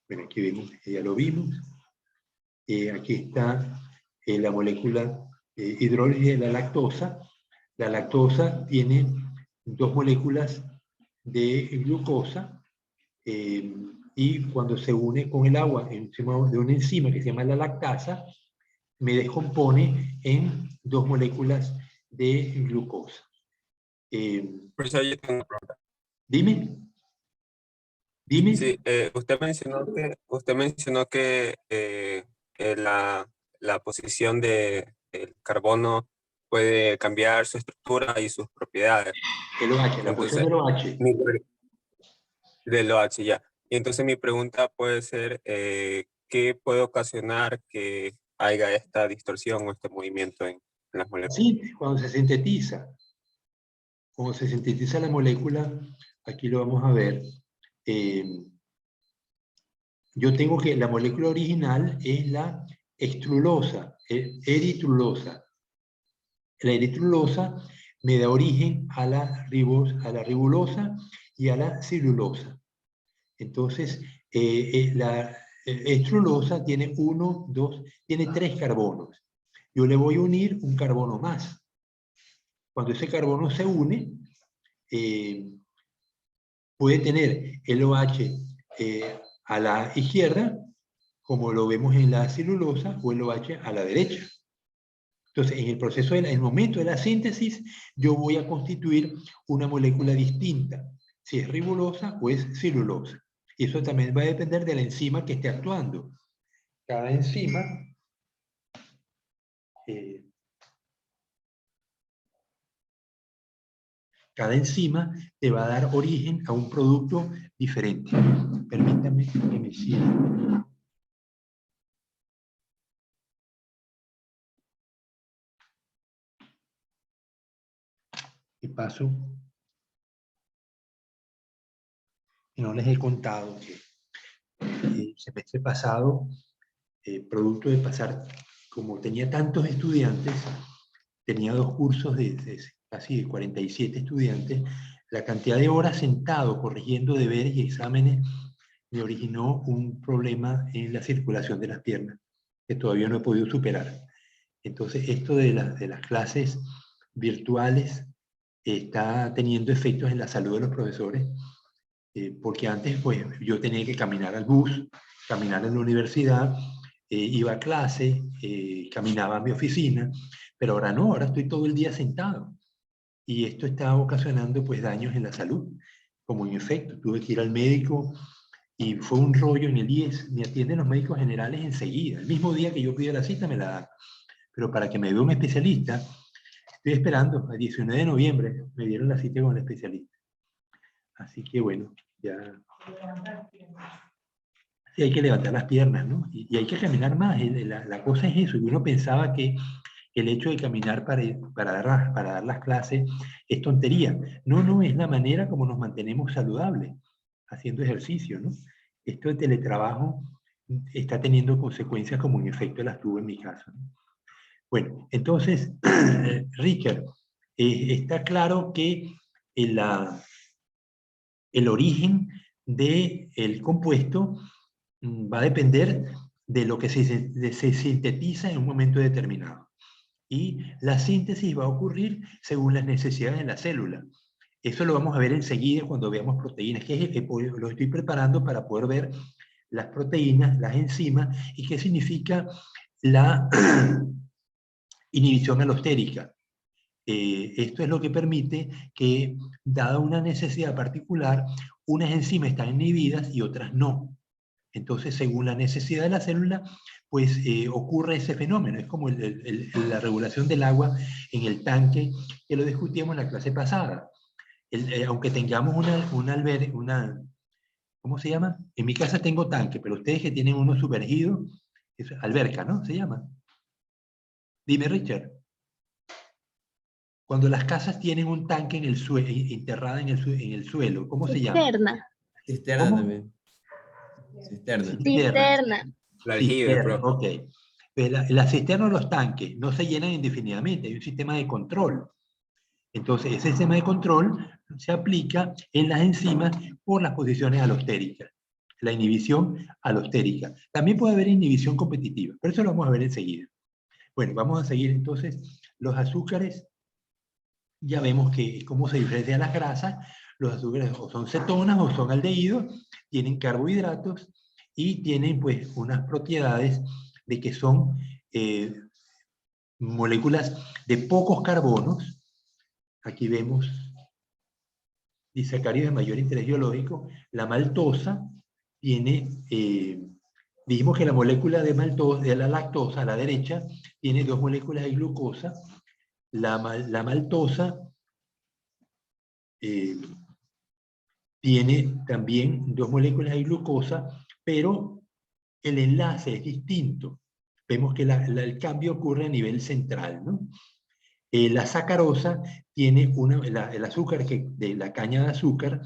Bueno, aquí vemos, ya lo vimos. Aquí está la molécula hidrólisis de la lactosa. La lactosa tiene 2 moléculas de glucosa y cuando se une con el agua encima de una enzima que se llama la lactasa, me descompone en 2 moléculas de glucosa. Profesor, yo tengo una pregunta. Dime. Dime. Sí, usted mencionó que la posición del carbono puede cambiar su estructura y sus propiedades. El OH, la posición del OH. Del OH, ya. Y entonces mi pregunta puede ser, ¿qué puede ocasionar que haya esta distorsión o este movimiento en las moléculas? Sí, cuando se sintetiza. Cuando se sintetiza la molécula, aquí lo vamos a ver. Yo tengo que la molécula original es la estrulosa, eritrulosa. La eritrulosa me da origen a la ribulosa y a la celulosa. Entonces, la estrulosa tiene tiene 3 carbonos. Yo le voy a unir un carbono más. Cuando ese carbono se une, puede tener el OH a la izquierda, como lo vemos en la celulosa, o el OH a la derecha. Entonces, en el proceso, en el momento de la síntesis, yo voy a constituir una molécula distinta, si es ribulosa o es celulosa. Y eso también va a depender de la enzima que esté actuando. Cada enzima te va a dar origen a un producto diferente. Permítanme que me cierre. Y paso. Y no les he contado que el semestre pasado, producto de pasar, como tenía tantos estudiantes, tenía 2 cursos de casi de 47 estudiantes, la cantidad de horas sentado corrigiendo deberes y exámenes me originó un problema en la circulación de las piernas, que todavía no he podido superar. Entonces, esto de las clases virtuales está teniendo efectos en la salud de los profesores, porque antes pues, yo tenía que caminar al bus, caminar a la universidad, iba a clase, caminaba a mi oficina, pero ahora no, ahora estoy todo el día sentado. Y esto está ocasionando pues daños en la salud, como en efecto, tuve que ir al médico y fue un rollo en el IES, me atienden los médicos generales enseguida, el mismo día que yo pido la cita me la dan, pero para que me vea un especialista, estoy esperando, el 19 de noviembre me dieron la cita con el especialista. Así que bueno, ya... Sí, hay que levantar las piernas, ¿no? Y hay que caminar más, la cosa es eso, y uno pensaba que el hecho de caminar para dar las clases es tontería. No, no, es la manera como nos mantenemos saludables, haciendo ejercicio, ¿no? Esto de teletrabajo está teniendo consecuencias como en efecto las tuvo en mi caso, ¿no? Bueno, entonces, Richard, está claro que el origen del compuesto va a depender de lo que se sintetiza en un momento determinado. Y la síntesis va a ocurrir según las necesidades de la célula. Eso lo vamos a ver enseguida cuando veamos proteínas, que lo estoy preparando para poder ver las proteínas, las enzimas, y qué significa la inhibición alostérica. Esto es lo que permite que, dada una necesidad particular, unas enzimas están inhibidas y otras no. Entonces, según la necesidad de la célula, pues ocurre ese fenómeno. Es como la regulación del agua en el tanque, que lo discutíamos en la clase pasada. Aunque tengamos ¿cómo se llama? En mi casa tengo tanque, pero ustedes que tienen uno sumergido, es alberca, ¿no? Se llama. Dime, Richard. Cuando las casas tienen un tanque en el suelo, enterrada en el suelo, ¿cómo se llama? Cisterna. Cisterna ¿Cómo? también. Cisterna. Cisterna. La aljibe, Cisterna, profe. ok. Pues la cisterna o los tanques no se llenan indefinidamente, hay un sistema de control. Entonces, ese sistema de control se aplica en las enzimas por las posiciones alostéricas, la inhibición alostérica. También puede haber inhibición competitiva, pero eso lo vamos a ver enseguida. Bueno, vamos a seguir entonces. Los azúcares, ya vemos que cómo se diferencian las grasas. Los azúcares o son cetonas o son aldehídos, tienen carbohidratos y tienen pues unas propiedades de que son moléculas de pocos carbonos. Aquí vemos disacáridos de mayor interés biológico. La maltosa tiene, dijimos que la molécula de la lactosa a la derecha tiene 2 moléculas de glucosa. La maltosa tiene también 2 moléculas de glucosa, pero el enlace es distinto. Vemos que el cambio ocurre a nivel central, ¿no? La sacarosa tiene el azúcar de la caña de azúcar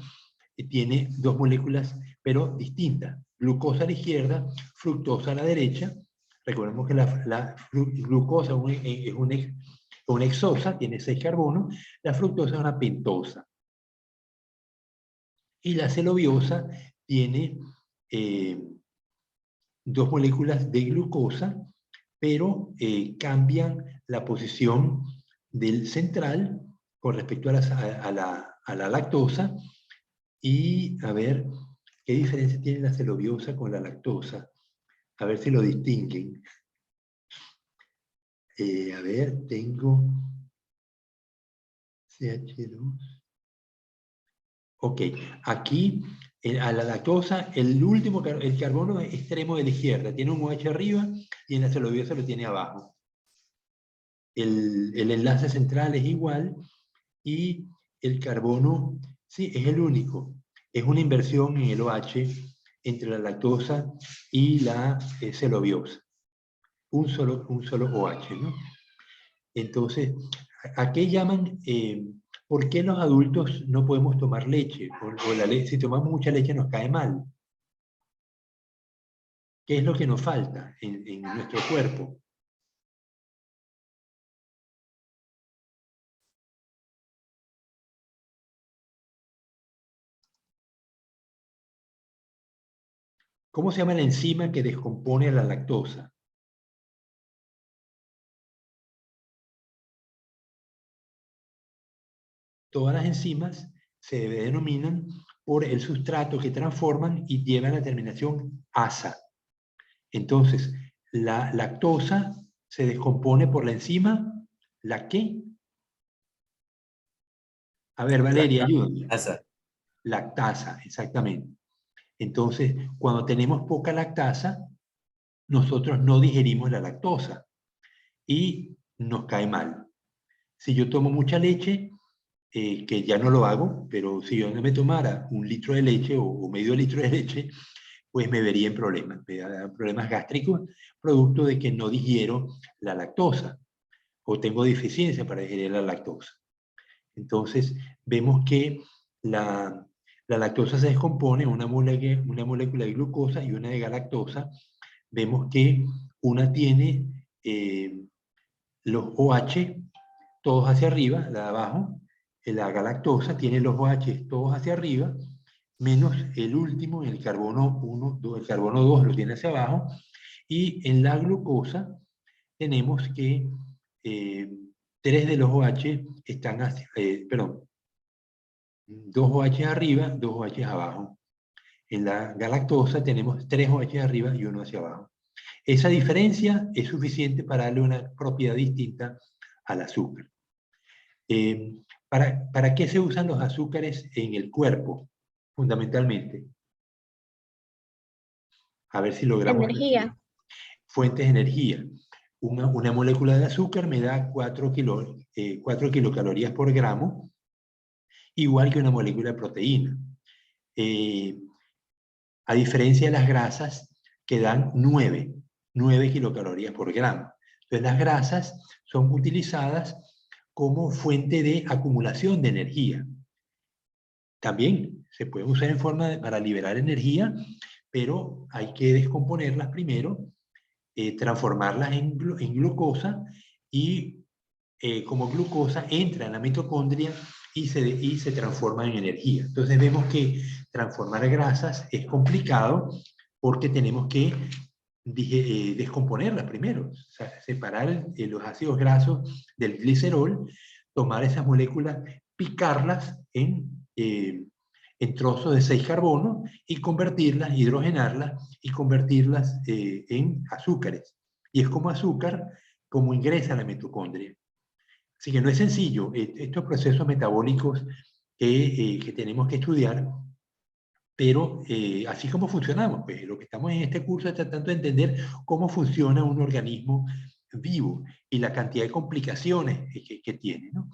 tiene dos moléculas, pero distintas. Glucosa a la izquierda, fructosa a la derecha. Recordemos que la glucosa es una hexosa, tiene 6 carbonos. La fructosa es una pentosa. Y la celobiosa tiene dos moléculas de glucosa, pero cambian la posición del central con respecto a la lactosa. Y a ver, ¿qué diferencia tiene la celobiosa con la lactosa? A ver si lo distinguen. A ver, tengo CH2. Ok, aquí a la lactosa, el carbono extremo de la izquierda tiene un OH arriba y en la celobiosa lo tiene abajo. El enlace central es igual y el carbono, sí, es el único. Es una inversión en el OH entre la lactosa y la celobiosa. Un solo OH, ¿no? Entonces, ¿a qué llaman? ¿Por qué los adultos no podemos tomar leche? O la leche, si tomamos mucha leche nos cae mal. ¿Qué es lo que nos falta en nuestro cuerpo? ¿Cómo se llama la enzima que descompone la lactosa? Todas las enzimas se denominan por el sustrato que transforman y llevan la terminación asa. Entonces, la lactosa se descompone por la enzima, ¿la qué? A ver, Valeria, ayúdame. Lactasa, exactamente. Entonces, cuando tenemos poca lactasa, nosotros no digerimos la lactosa y nos cae mal. Si yo tomo mucha leche, que ya no lo hago, pero si yo no me tomara 1 litro de leche o medio litro de leche, pues me vería en problemas, me daría problemas gástricos, producto de que no digiero la lactosa o tengo deficiencia para digerir la lactosa. Entonces, vemos que la lactosa se descompone en una molécula de glucosa y una de galactosa. Vemos que una tiene los OH todos hacia arriba, la de abajo, la galactosa tiene los OH todos hacia arriba, menos el último, el carbono 1, el carbono 2 lo tiene hacia abajo, y en la glucosa tenemos que 3 de los OH están hacia, perdón, 2 OH arriba, 2 OH abajo. En la galactosa tenemos 3 OH arriba y 1 hacia abajo. Esa diferencia es suficiente para darle una propiedad distinta al azúcar. ¿Para qué se usan los azúcares en el cuerpo, fundamentalmente? A ver si logramos... Energía. Fuentes de energía. Una molécula de azúcar me da 4 kilocalorías por gramo, igual que una molécula de proteína. A diferencia de las grasas, que dan 9 kilocalorías por gramo. Entonces las grasas son utilizadas como fuente de acumulación de energía. También se pueden usar en forma para liberar energía, pero hay que descomponerlas primero, transformarlas en glucosa y como glucosa entra en la mitocondria y se transforma en energía. Entonces vemos que transformar grasas es complicado porque tenemos que descomponerlas primero, o sea, separar los ácidos grasos del glicerol, tomar esas moléculas, picarlas en trozos de 6 carbonos y convertirlas, hidrogenarlas y convertirlas en azúcares. Y es como azúcar como ingresa a la mitocondria. Así que no es sencillo. Estos procesos metabólicos que tenemos que estudiar, pero así como funcionamos, pues lo que estamos en este curso es tratando de entender cómo funciona un organismo vivo y la cantidad de complicaciones que tiene, ¿no?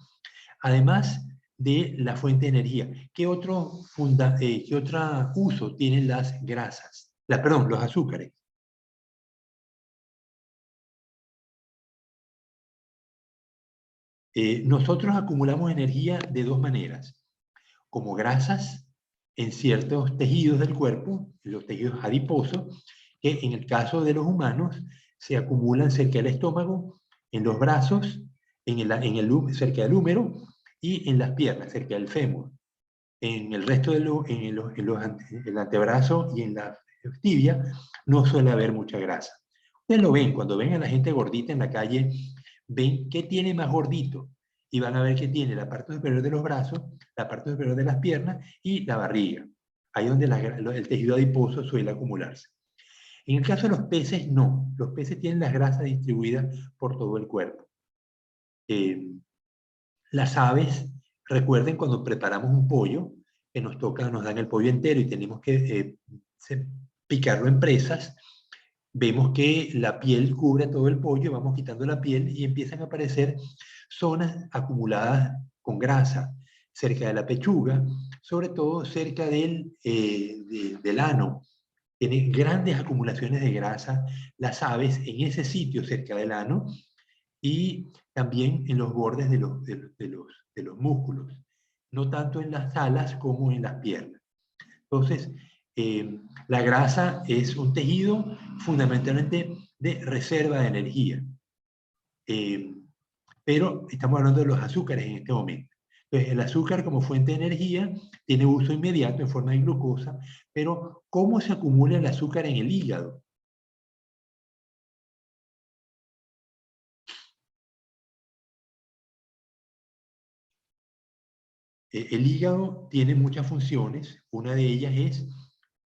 Además de la fuente de energía, ¿qué otro uso tienen las grasas? Perdón, los azúcares. Nosotros acumulamos energía de dos maneras, como grasas en ciertos tejidos del cuerpo, los tejidos adiposos, que en el caso de los humanos se acumulan cerca del estómago, en los brazos, cerca del húmero y en las piernas, cerca del fémur. En el resto de el antebrazo y en la tibia no suele haber mucha grasa. Ustedes lo ven, cuando ven a la gente gordita en la calle, ven qué tiene más gordito y van a ver que tiene la parte superior de los brazos, la parte superior de las piernas y la barriga. Ahí donde el tejido adiposo suele acumularse. En el caso de los peces, no. Los peces tienen las grasas distribuidas por todo el cuerpo. Las aves, recuerden cuando preparamos un pollo, que nos dan el pollo entero y tenemos que picarlo en presas, vemos que la piel cubre todo el pollo, vamos quitando la piel y empiezan a aparecer zonas acumuladas con grasa, cerca de la pechuga, sobre todo cerca del ano. Tienen grandes acumulaciones de grasa las aves en ese sitio cerca del ano y también en los bordes de los músculos, no tanto en las alas como en las piernas. Entonces, la grasa es un tejido fundamentalmente de reserva de energía. Pero estamos hablando de los azúcares en este momento. Entonces, el azúcar como fuente de energía tiene uso inmediato en forma de glucosa, pero ¿cómo se acumula el azúcar en el hígado? El hígado tiene muchas funciones, una de ellas es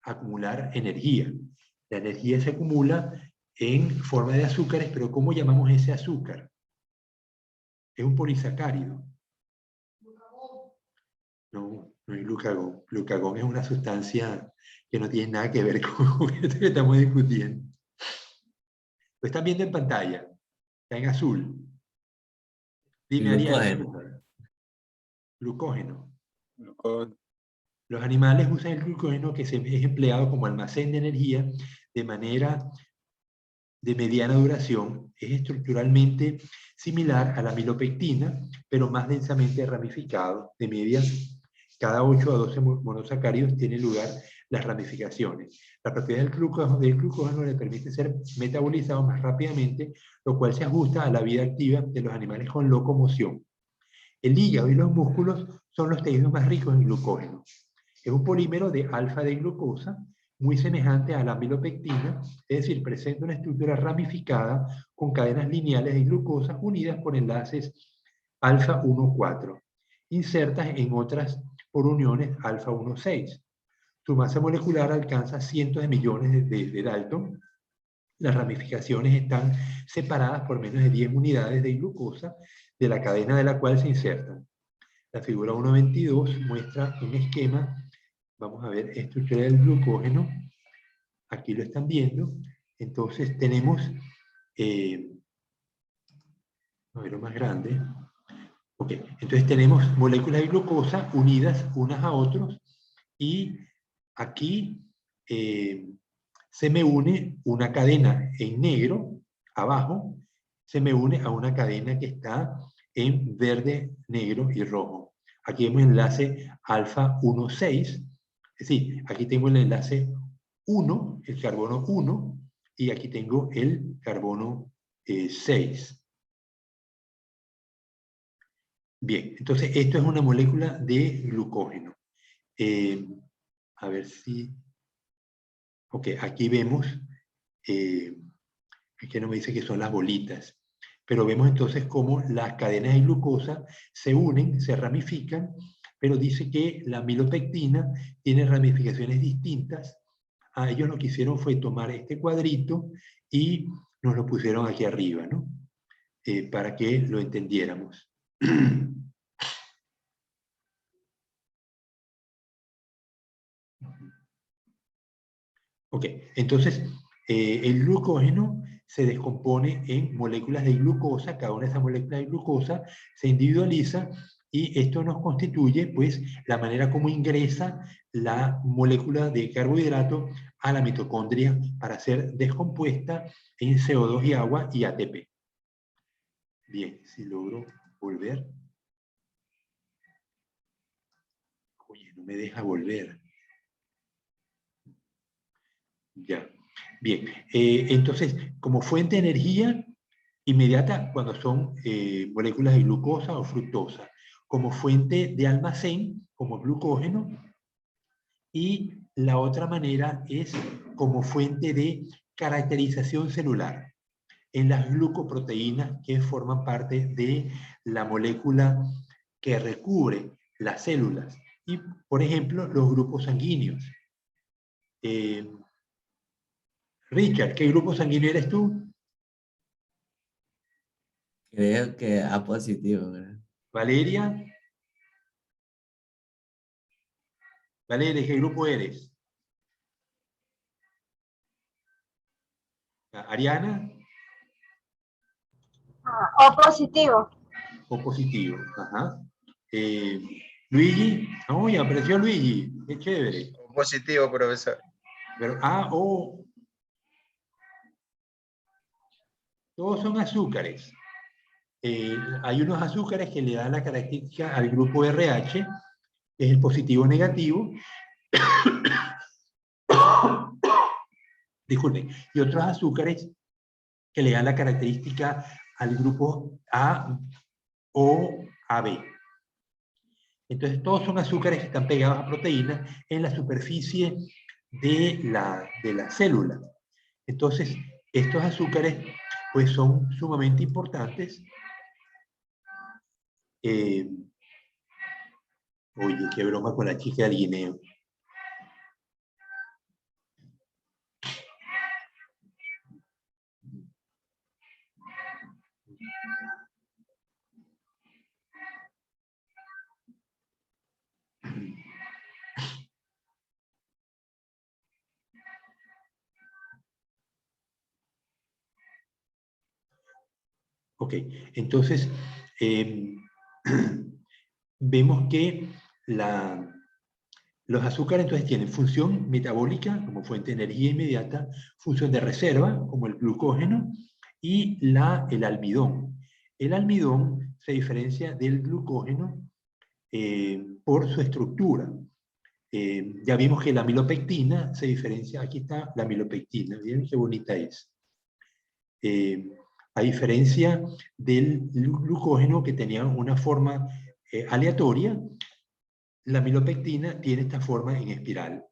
acumular energía. La energía se acumula en forma de azúcares, pero ¿cómo llamamos ese azúcar? Es un polisacárido. No, no es glucagón. Glucagón es una sustancia que no tiene nada que ver con esto que estamos discutiendo. Lo están viendo en pantalla, está en azul. Dime, Ariel. Glucógeno. Los animales usan el glucógeno que es empleado como almacén de energía de manera de mediana duración. Es estructuralmente similar a la amilopectina, pero más densamente ramificado. De media, cada 8 a 12 monosacáridos tienen lugar las ramificaciones. La propiedad del glucógeno le permite ser metabolizado más rápidamente, lo cual se ajusta a la vida activa de los animales con locomoción. El hígado y los músculos son los tejidos más ricos en glucógeno. Es un polímero de alfa de glucosa, muy semejante a la amilopectina, es decir, presenta una estructura ramificada con cadenas lineales de glucosa unidas por enlaces alfa 1,4, insertas en otras por uniones alfa 1,6. Su masa molecular alcanza cientos de millones de Dalton. Las ramificaciones están separadas por menos de 10 unidades de glucosa de la cadena de la cual se insertan. La figura 1.22 muestra un esquema. Vamos a ver estructura del glucógeno. Aquí lo están viendo. Entonces tenemos, a ver lo más grande. Ok, entonces tenemos moléculas de glucosa unidas unas a otros y aquí se me une una cadena en negro, abajo, se me une a una cadena que está en verde, negro y rojo. Aquí vemos el enlace alfa 1,6, es decir, aquí tengo el enlace 1, el carbono 1, y aquí tengo el carbono 6. Bien, entonces esto es una molécula de glucógeno. A ver si... Ok, aquí vemos, aquí no me dice que son las bolitas, pero vemos entonces cómo las cadenas de glucosa se unen, se ramifican, pero dice que la amilopectina tiene ramificaciones distintas. Ellos lo que hicieron fue tomar este cuadrito y nos lo pusieron aquí arriba, ¿no? Para que lo entendiéramos. Ok, entonces el glucógeno se descompone en moléculas de glucosa, cada una de esas moléculas de glucosa se individualiza y esto nos constituye pues la manera como ingresa la molécula de carbohidrato a la mitocondria para ser descompuesta en CO2 y agua y ATP. Bien, si logro volver. Oye, no me deja volver. Ya. Bien. Entonces, como fuente de energía inmediata, cuando son moléculas de glucosa o fructosa, como fuente de almacén, como glucógeno, y la otra manera es como fuente de caracterización celular en las glucoproteínas que forman parte de la molécula que recubre las células. Y, por ejemplo, los grupos sanguíneos. Richard, ¿qué grupo sanguíneo eres tú? Creo que A positivo, ¿verdad? Valeria. Valeria, ¿qué grupo eres? Ariana. O positivo. O positivo. Ajá. Luigi. Oh, ya apareció Luigi. Qué chévere. Positivo, profesor. Pero A, O. Todos son azúcares. Hay unos azúcares que le dan la característica al grupo RH, que es el positivo negativo. Disculpen. Y otros azúcares que le dan la característica al grupo A o AB. Entonces, todos son azúcares que están pegados a proteínas en la superficie de la célula. Entonces, estos azúcares pues son sumamente importantes. Oye, qué broma con la chica del guineo. Ok, entonces vemos que los azúcares entonces tienen función metabólica como fuente de energía inmediata, función de reserva como el glucógeno y el almidón. El almidón se diferencia del glucógeno por su estructura. Ya vimos que la amilopectina se diferencia, aquí está la amilopectina, miren qué bonita es. A diferencia del glucógeno que tenía una forma aleatoria, la amilopectina tiene esta forma en espiral.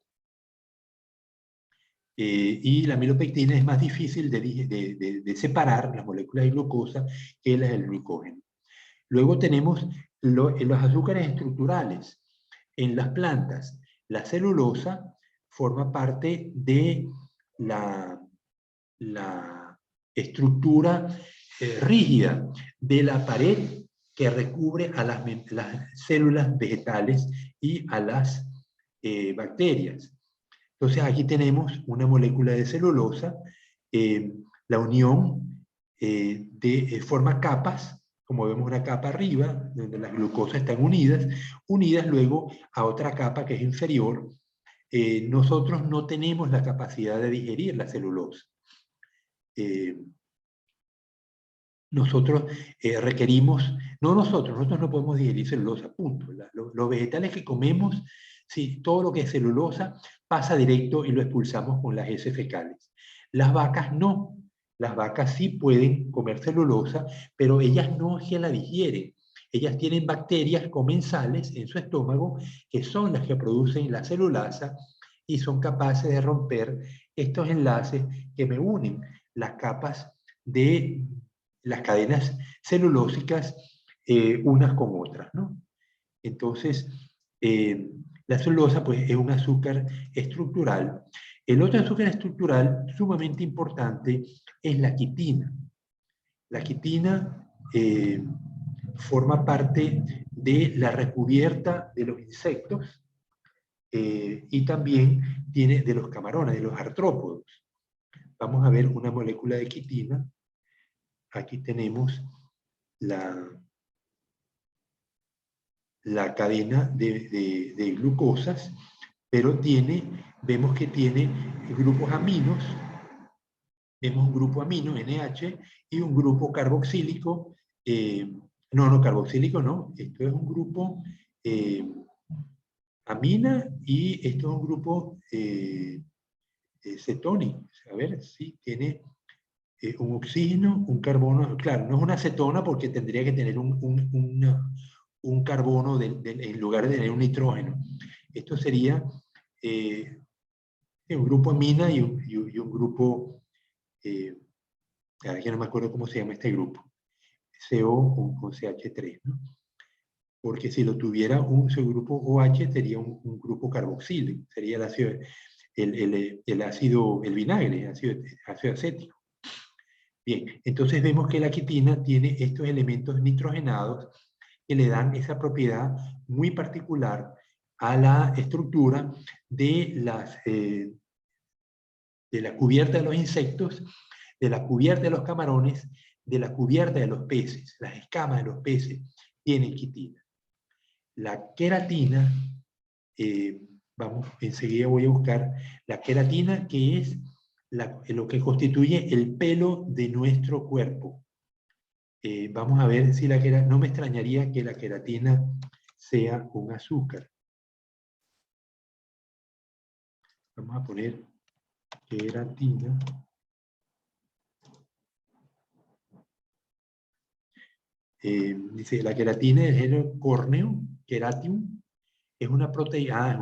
Y la amilopectina es más difícil de separar las moléculas de glucosa que las del glucógeno. Luego tenemos los azúcares estructurales. En las plantas, la celulosa forma parte de la estructura rígida de la pared que recubre a las células vegetales y a las bacterias. Entonces aquí tenemos una molécula de celulosa, la unión forma capas, como vemos una capa arriba, donde las glucosas están unidas luego a otra capa que es inferior. Nosotros no tenemos la capacidad de digerir la celulosa. Nosotros nosotros no podemos digerir celulosa, punto. Los vegetales que comemos, sí, todo lo que es celulosa pasa directo y lo expulsamos con las heces fecales. Las vacas no. Las vacas sí pueden comer celulosa, pero ellas no es que la digieren. Ellas tienen bacterias comensales en su estómago que son las que producen la celulasa y son capaces de romper estos enlaces que me unen las capas de las cadenas celulósicas unas con otras, ¿no? Entonces, la celulosa pues, es un azúcar estructural. El otro azúcar estructural sumamente importante es la quitina. La quitina forma parte de la recubierta de los insectos y también tiene de los camarones, de los artrópodos. Vamos a ver una molécula de quitina. Aquí tenemos la cadena de glucosas, pero vemos que tiene grupos aminos. Vemos un grupo amino, NH, y un grupo carboxílico. No, carboxílico no. Esto es un grupo amina y esto es un grupo cetónico. A ver, sí, tiene un oxígeno, un carbono. Claro, no es una cetona porque tendría que tener un carbono en lugar de tener un nitrógeno. Esto sería un grupo amina y un grupo, ahora ya no me acuerdo cómo se llama este grupo, CO con CH3, ¿no? Porque si lo tuviera un grupo OH sería un grupo carboxílico, sería el ácido, el vinagre, ácido acético. Bien, entonces vemos que la quitina tiene estos elementos nitrogenados que le dan esa propiedad muy particular a la estructura de la cubierta de los insectos, de la cubierta de los camarones, de la cubierta de los peces. Las escamas de los peces tienen quitina. La queratina, enseguida voy a buscar la queratina, que es lo que constituye el pelo de nuestro cuerpo. Vamos a ver si no me extrañaría que la queratina sea un azúcar. Vamos a poner queratina. Dice, la queratina del género córneo, Keratium, es una proteína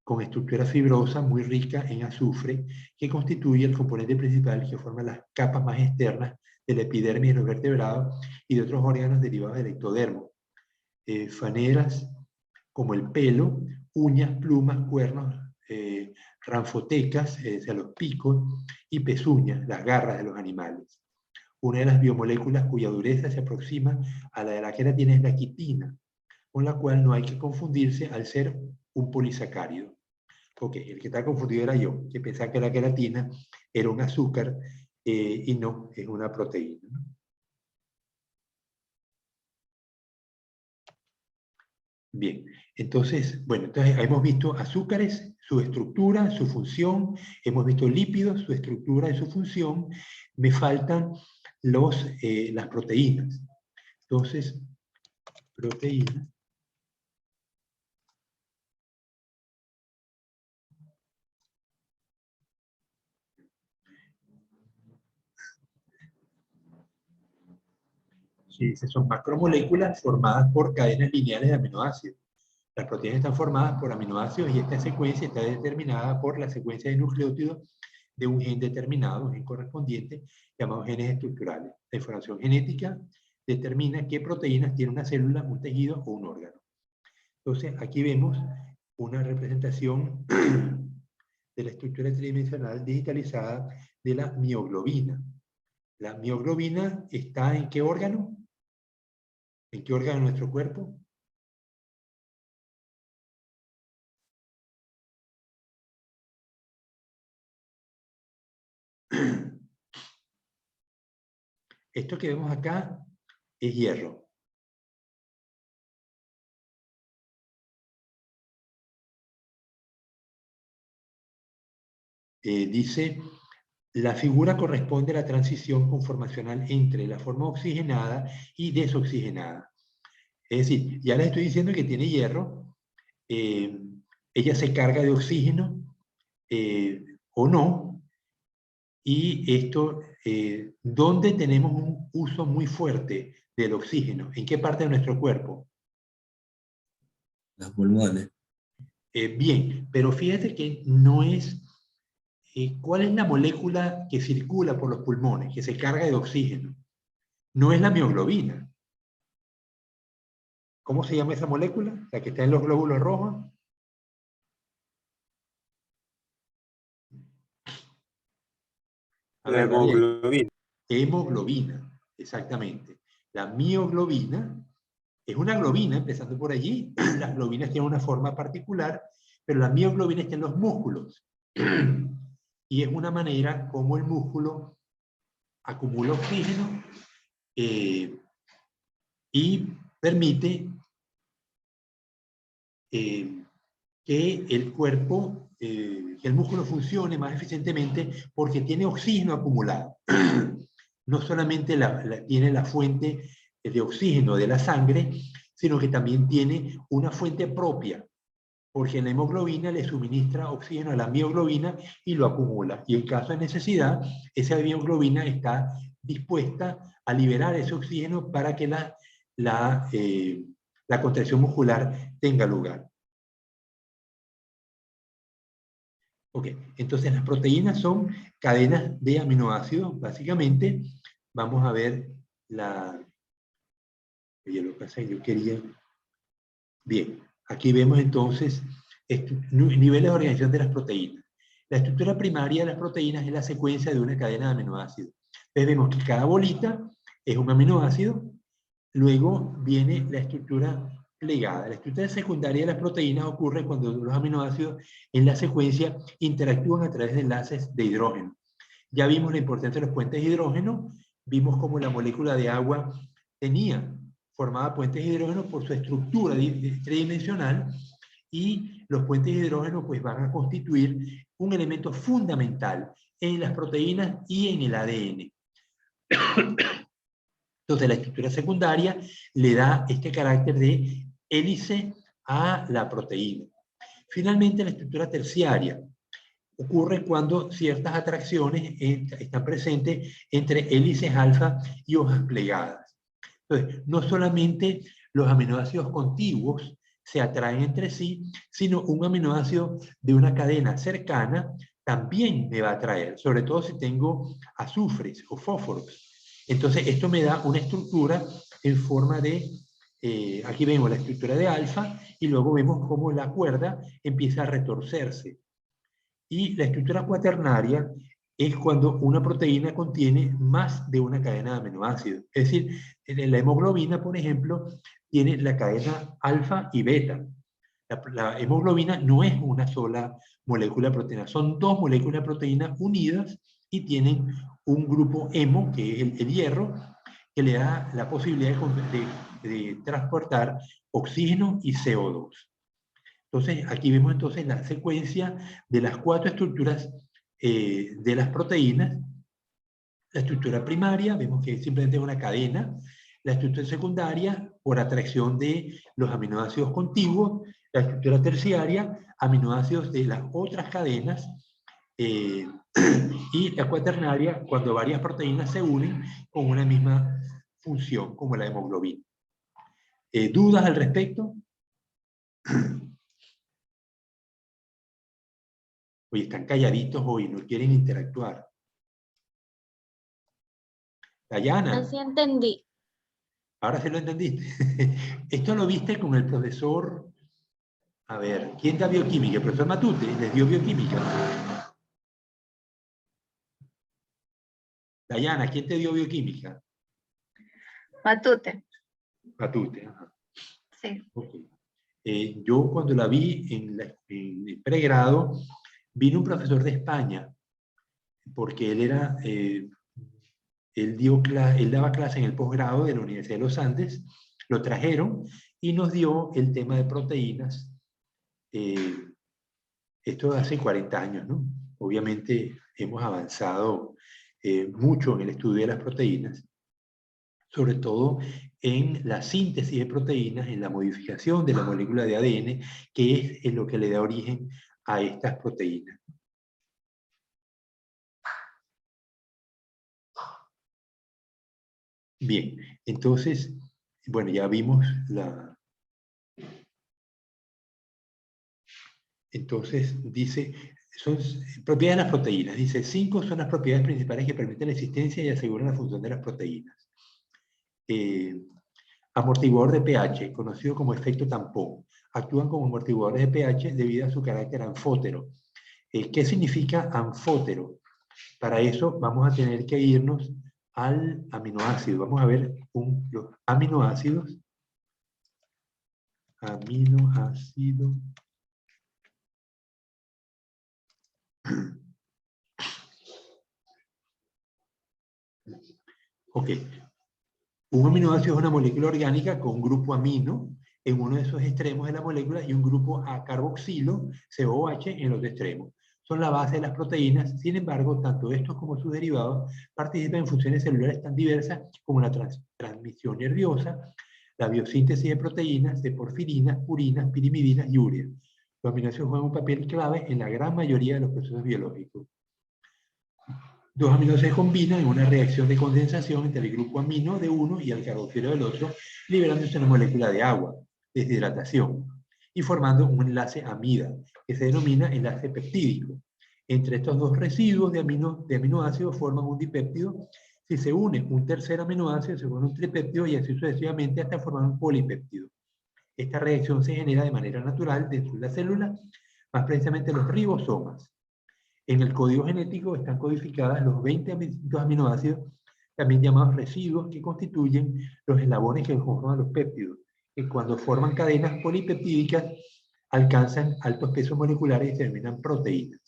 con estructura fibrosa muy rica en azufre que constituye el componente principal que forma las capas más externas de la epidermis de los vertebrados y de otros órganos derivados del ectodermo. Faneras como el pelo, uñas, plumas, cuernos, ranfotecas, o sea, los picos, y pezuñas, las garras de los animales. Una de las biomoléculas cuya dureza se aproxima a la de la queratina es la quitina, con la cual no hay que confundirse al ser un polisacárido. Ok, el que está confundido era yo, que pensaba que la queratina era un azúcar y no, es una proteína, ¿no? Bien, entonces, bueno, entonces hemos visto azúcares, su estructura, su función, hemos visto lípidos, su estructura y su función. Me faltan las proteínas. Entonces, proteínas. Sí, son macromoléculas formadas por cadenas lineales de aminoácidos. Las proteínas están formadas por aminoácidos y esta secuencia está determinada por la secuencia de nucleótidos de un gen determinado, un gen correspondiente, llamado genes estructurales. La información genética determina qué proteínas tiene una célula, un tejido o un órgano. Entonces, aquí vemos una representación de la estructura tridimensional digitalizada de la mioglobina. La mioglobina está ¿en qué órgano? ¿En qué órgano de nuestro cuerpo? Esto que vemos acá es hierro. Dice, la figura corresponde a la transición conformacional entre la forma oxigenada y desoxigenada. Es decir, ya les estoy diciendo que tiene hierro, ella se carga de oxígeno o no, y esto, ¿dónde tenemos un uso muy fuerte del oxígeno? ¿En qué parte de nuestro cuerpo? Los pulmones. Bien, pero fíjate que no es... ¿Cuál es la molécula que circula por los pulmones, que se carga de oxígeno? No es la mioglobina. ¿Cómo se llama esa molécula? La que está en los glóbulos rojos. La hemoglobina. Hemoglobina, exactamente. La mioglobina es una globina, empezando por allí. Las globinas tienen una forma particular, pero la mioglobina está en los músculos. Y es una manera como el músculo acumula oxígeno y permite que el cuerpo, que el músculo funcione más eficientemente porque tiene oxígeno acumulado. No solamente tiene la fuente de oxígeno de la sangre, sino que también tiene una fuente propia. porque la hemoglobina le suministra oxígeno a la mioglobina y lo acumula. Y en caso de necesidad, esa mioglobina está dispuesta a liberar ese oxígeno para que la contracción muscular tenga lugar. Ok, entonces las proteínas son cadenas de aminoácidos. Básicamente, vamos a ver Oye, lo que pasa es que yo quería... Bien, aquí vemos entonces niveles de organización de las proteínas. La estructura primaria de las proteínas es la secuencia de una cadena de aminoácidos. Entonces vemos que cada bolita es un aminoácido, luego viene la estructura plegada. La estructura secundaria de las proteínas ocurre cuando los aminoácidos en la secuencia interactúan a través de enlaces de hidrógeno. Ya vimos la importancia de los puentes de hidrógeno, vimos cómo la molécula de agua formaba puentes de hidrógeno por su estructura tridimensional, y los puentes de hidrógeno pues van a constituir un elemento fundamental en las proteínas y en el ADN. Entonces la estructura secundaria le da este carácter de hélice a la proteína. Finalmente la estructura terciaria ocurre cuando ciertas atracciones están presentes entre hélices alfa y hojas plegadas. Entonces, no solamente los aminoácidos contiguos se atraen entre sí, sino un aminoácido de una cadena cercana también me va a atraer, sobre todo si tengo azufres o fósforos. Entonces, esto me da una estructura en forma de, aquí vemos la estructura de alfa, y luego vemos cómo la cuerda empieza a retorcerse. Y la estructura cuaternaria es cuando una proteína contiene más de una cadena de aminoácidos. Es decir, la hemoglobina, por ejemplo, tiene la cadena alfa y beta. La hemoglobina no es una sola molécula de proteína, son dos moléculas de proteína unidas y tienen un grupo hemo, que es el hierro, que le da la posibilidad de transportar oxígeno y CO2. Entonces, aquí vemos entonces la secuencia de las 4 estructuras de las proteínas. La estructura primaria, vemos que simplemente es una cadena. La estructura secundaria, por atracción de los aminoácidos contiguos. La estructura terciaria, aminoácidos de las otras cadenas. Y la cuaternaria, cuando varias proteínas se unen con una misma función, como la hemoglobina. ¿Dudas al respecto? Oye, están calladitos hoy, no quieren interactuar. Dayana. Así entendí. Ahora sí lo entendiste. Esto lo viste con el profesor, a ver, ¿quién da bioquímica? El profesor Matute les dio bioquímica. Dayana, ¿quién te dio bioquímica? Matute. Matute, ajá. Sí. Okay. Yo cuando la vi en el pregrado, vino un profesor de España, porque él daba clase en el posgrado de la Universidad de los Andes, lo trajeron y nos dio el tema de proteínas. Esto hace 40 años, ¿no? Obviamente hemos avanzado mucho en el estudio de las proteínas, sobre todo en la síntesis de proteínas, en la modificación de la molécula de ADN, que es lo que le da origen a estas proteínas. Bien, entonces, bueno, ya vimos Entonces, dice, son propiedades de las proteínas. Dice, 5 son las propiedades principales que permiten la existencia y aseguran la función de las proteínas. Amortiguador de pH, conocido como efecto tampón. Actúan como amortiguadores de pH debido a su carácter anfótero. ¿Qué significa anfótero? Para eso vamos a tener que irnos al aminoácido. Vamos a ver los aminoácidos. Aminoácido. Ok. Un aminoácido es una molécula orgánica con un grupo amino en uno de esos extremos de la molécula y un grupo a carboxilo, COH, en los extremos. Son la base de las proteínas. Sin embargo, tanto estos como sus derivados participan en funciones celulares tan diversas como la transmisión nerviosa, la biosíntesis de proteínas, de porfirinas, purinas, pirimidinas y urea. Los aminoácidos juegan un papel clave en la gran mayoría de los procesos biológicos. Dos aminoácidos se combinan en una reacción de condensación entre el grupo amino de uno y el carboxilo del otro, liberándose una molécula de agua, deshidratación, y formando un enlace amida, que se denomina enlace peptídico. Entre estos dos residuos de aminoácidos forman un dipéptido. Si se une un tercer aminoácido, se forma un tripéptido y así sucesivamente hasta formar un polipéptido. Esta reacción se genera de manera natural dentro de la célula, más precisamente los ribosomas. En el código genético están codificadas los 20 aminoácidos, también llamados residuos, que constituyen los eslabones que conforman los péptidos, que cuando forman cadenas polipeptídicas alcanzan altos pesos moleculares y se denominan proteínas.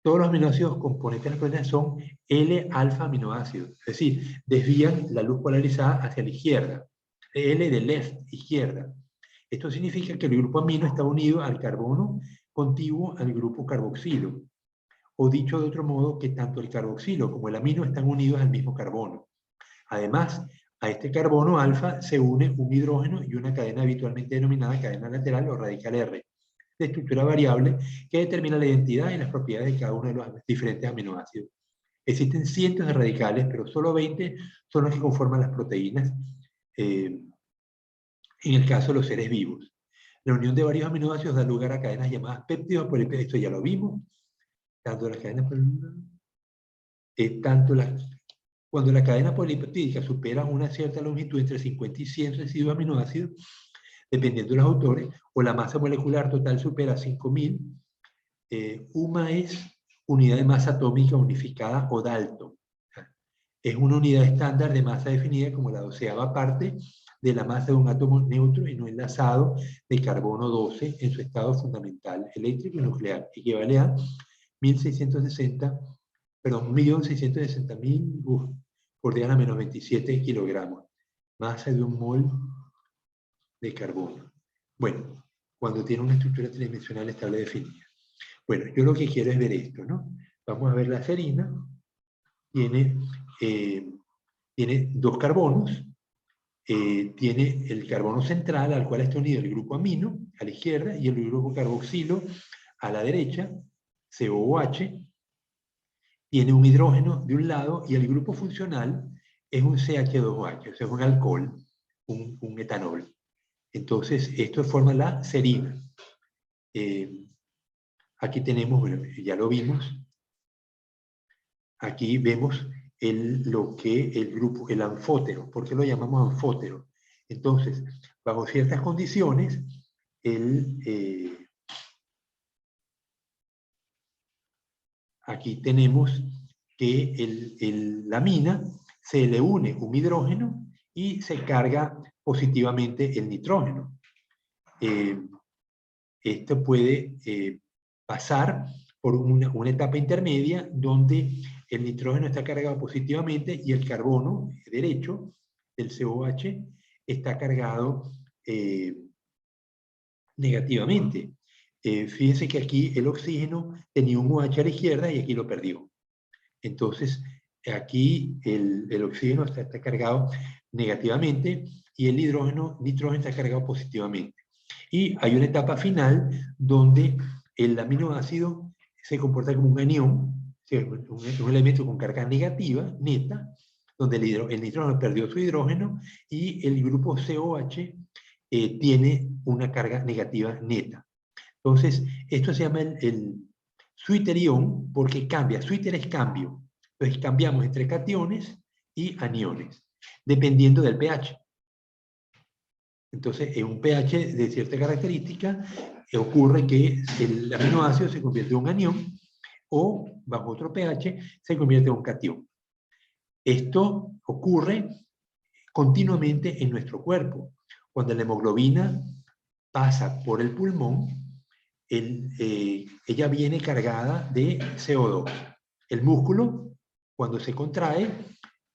Todos los aminoácidos componentes de las proteínas son L-alfa aminoácidos, es decir, desvían la luz polarizada hacia la izquierda. L de left, izquierda. Esto significa que el grupo amino está unido al carbono contiguo al grupo carboxilo. O dicho de otro modo, que tanto el carboxilo como el amino están unidos al mismo carbono. Además, a este carbono alfa se une un hidrógeno y una cadena habitualmente denominada cadena lateral o radical R, de estructura variable, que determina la identidad y las propiedades de cada uno de los diferentes aminoácidos. Existen cientos de radicales, pero solo 20 son los que conforman las proteínas, en el caso de los seres vivos. La unión de varios aminoácidos da lugar a cadenas llamadas péptidos polipéptidos. Esto ya lo vimos. Tanto las cadenas cuando la cadena polipeptídica supera una cierta longitud entre 50 y 100 residuos aminoácidos, dependiendo de los autores, o la masa molecular total supera 5000, UMA es unidad de masa atómica unificada o Dalton. Es una unidad estándar de masa definida como la 12ª parte de la masa de un átomo neutro y no enlazado de carbono 12 en su estado fundamental eléctrico y nuclear, equivale a 1.660.000 por 10⁻⁻27 kilogramos, masa de un mol de carbono. Bueno, cuando tiene una estructura tridimensional estable definida. Bueno, yo lo que quiero es ver esto, ¿no? Vamos a ver la serina. Tiene 2 carbonos. Tiene el carbono central al cual está unido el grupo amino a la izquierda y el grupo carboxilo a la derecha, COOH. Tiene un hidrógeno de un lado y el grupo funcional es un CH2OH, o sea, es un alcohol, un etanol. Entonces, esto forma la serina. Aquí tenemos, bueno, ya lo vimos. Aquí vemos el grupo, el anfótero. ¿Por qué lo llamamos anfótero? Entonces, bajo ciertas condiciones, aquí tenemos que la amina se le une un hidrógeno y se carga positivamente el nitrógeno. Esto puede pasar por una etapa intermedia donde el nitrógeno está cargado positivamente y el carbono derecho del COH está cargado negativamente. Fíjense que aquí el oxígeno tenía un OH a la izquierda y aquí lo perdió. Entonces, aquí el oxígeno está cargado negativamente y el nitrógeno está cargado positivamente. Y hay una etapa final donde el aminoácido se comporta como un anión, un elemento con carga negativa, neta, donde el nitrógeno perdió su hidrógeno y el grupo COH tiene una carga negativa neta. Entonces, esto se llama el switterión porque cambia. Switter es cambio. Entonces, cambiamos entre cationes y aniones, dependiendo del pH. Entonces, en un pH de cierta característica, ocurre que el aminoácido se convierte en un anión o, bajo otro pH, se convierte en un catión. Esto ocurre continuamente en nuestro cuerpo. Cuando la hemoglobina pasa por el pulmón, ella viene cargada de CO2. El músculo, cuando se contrae,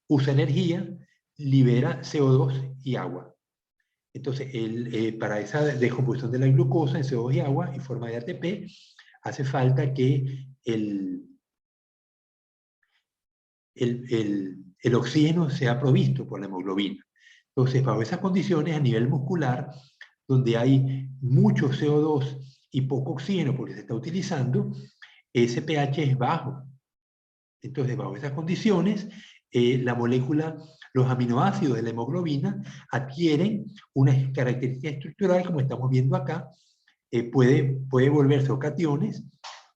usa energía, libera CO2 y agua. Entonces, para esa descomposición de la glucosa en CO2 y agua en forma de ATP, hace falta que el oxígeno sea provisto por la hemoglobina. Entonces, bajo esas condiciones, a nivel muscular, donde hay mucho CO2 y poco oxígeno porque se está utilizando, ese pH es bajo. Entonces, bajo esas condiciones, la molécula, los aminoácidos de la hemoglobina adquieren una característica estructural, como estamos viendo acá, puede volverse o cationes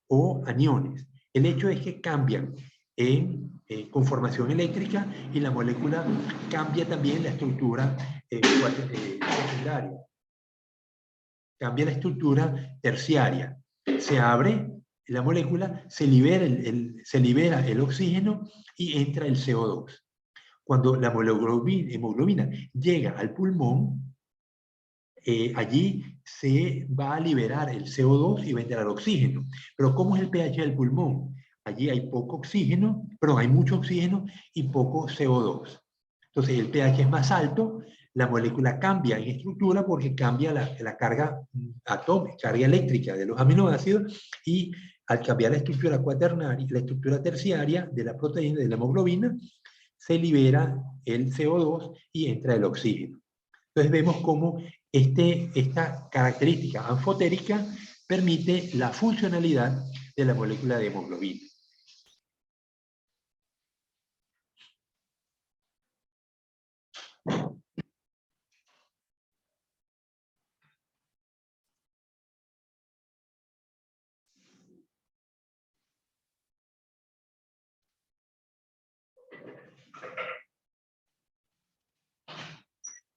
o aniones. El hecho es que cambian en conformación eléctrica y la molécula cambia también la estructura secundaria. Cambia la estructura terciaria. Se abre la molécula, se libera el oxígeno y entra el CO2. Cuando la hemoglobina llega al pulmón, allí se va a liberar el CO2 y va a entrar oxígeno. Pero ¿cómo es el pH del pulmón? Allí hay poco oxígeno, perdón, hay mucho oxígeno y poco CO2. Entonces el pH es más alto, la molécula cambia en estructura porque cambia la carga atómica, carga eléctrica de los aminoácidos, y al cambiar la estructura cuaternaria, la estructura terciaria de la proteína, de la hemoglobina, se libera el CO2 y entra el oxígeno. Entonces vemos cómo esta característica anfotérica permite la funcionalidad de la molécula de hemoglobina.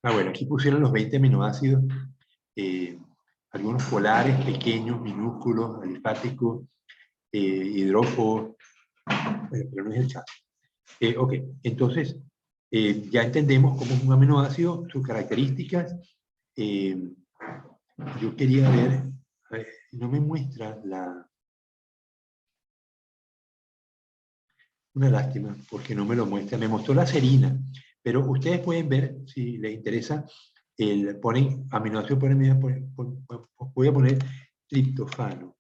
Bueno, aquí pusieron los 20 aminoácidos, algunos polares, pequeños, minúsculos, alifáticos, hidrófobos, pero no es el caso. Ok, entonces ya entendemos cómo es un aminoácido, sus características. Yo quería ver, no me muestra una lástima, porque no me lo muestra, me mostró la serina, pero ustedes pueden ver, si les interesa, ponen aminoácidos, voy a poner triptofano.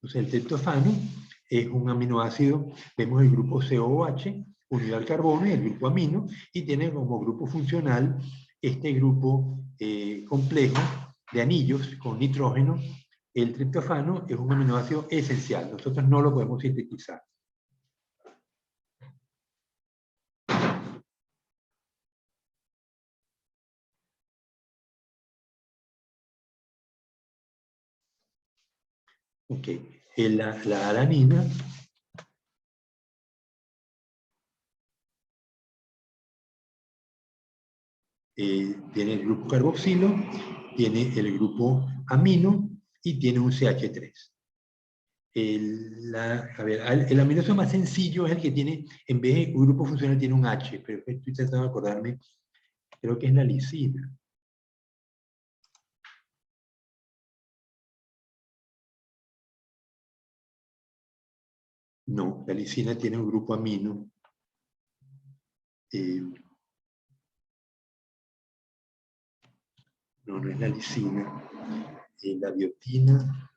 Entonces el triptofano es un aminoácido, vemos el grupo COOH unido al carbono y el grupo amino, y tiene como grupo funcional este grupo complejo de anillos con nitrógeno. El triptofano es un aminoácido esencial, nosotros no lo podemos sintetizar. Ok, la alanina tiene el grupo carboxilo, tiene el grupo amino y tiene un CH3. El aminoácido más sencillo es el que tiene, en vez de un grupo funcional, tiene un H, pero estoy tratando de acordarme, creo que es la lisina. No, la lisina tiene un grupo amino. No, no es la lisina. La biotina.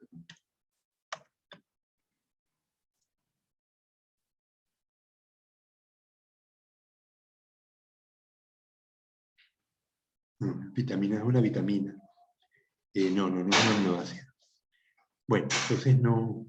No, vitamina es una vitamina. No, no es un aminoácido. Bueno, entonces no.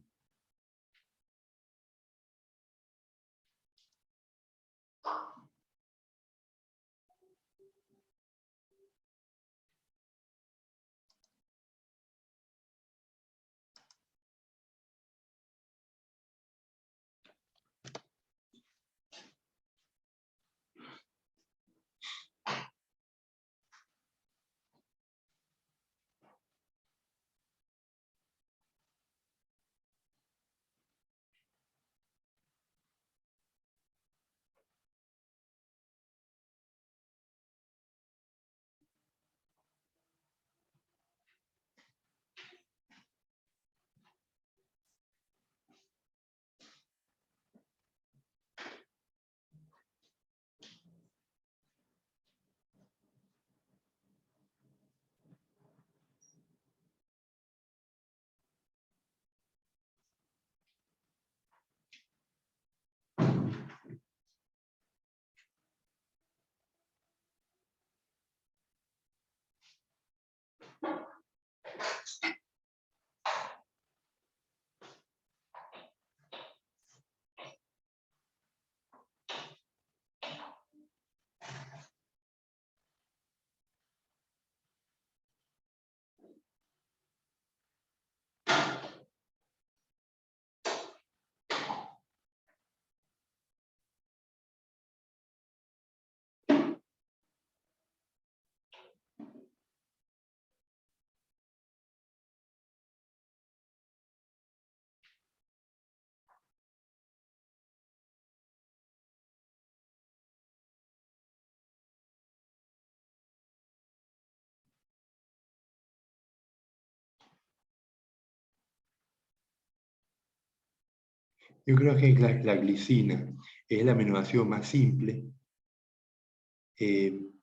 Yo creo que la glicina es el aminoácido más simple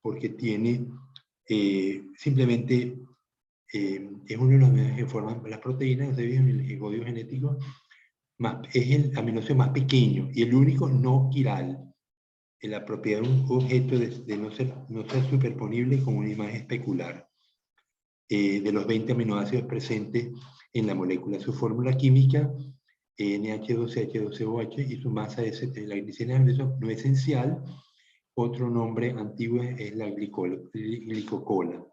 porque tiene simplemente es uno de los medios que forman las proteínas, ustedes ven el código genético, es el aminoácido más pequeño y el único no quiral, en la propiedad de un objeto de no ser superponible con una imagen especular. De los 20 aminoácidos presentes en la molécula, su fórmula química NH2CH2COH y su masa es la glicina no esencial. Otro nombre antiguo es la glicocola.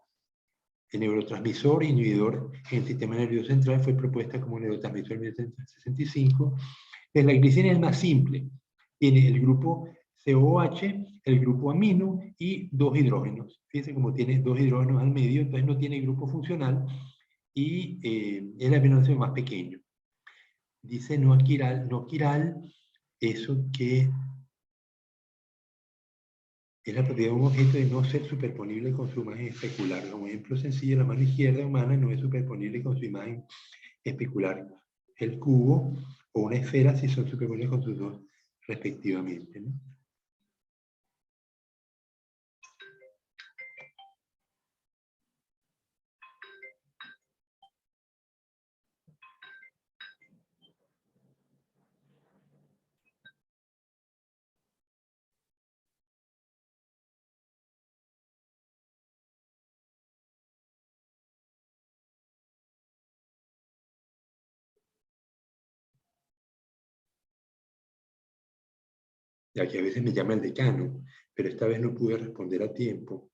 El neurotransmisor inhibidor en el sistema nervioso central fue propuesta como neurotransmisor en 1965. La glicina es el más simple. Tiene el grupo COH, el grupo amino y 2 hidrógenos. Fíjense cómo tiene 2 hidrógenos al medio, entonces no tiene grupo funcional y es el aminoácido más pequeño. Dice no quiral, eso que es la propiedad de un objeto de no ser superponible con su imagen especular. Como ejemplo sencillo, la mano izquierda humana no es superponible con su imagen especular. El cubo o una esfera sí son superponibles con sus dos respectivamente, ¿no? Ya que a veces me llama el decano, pero esta vez no pude responder a tiempo.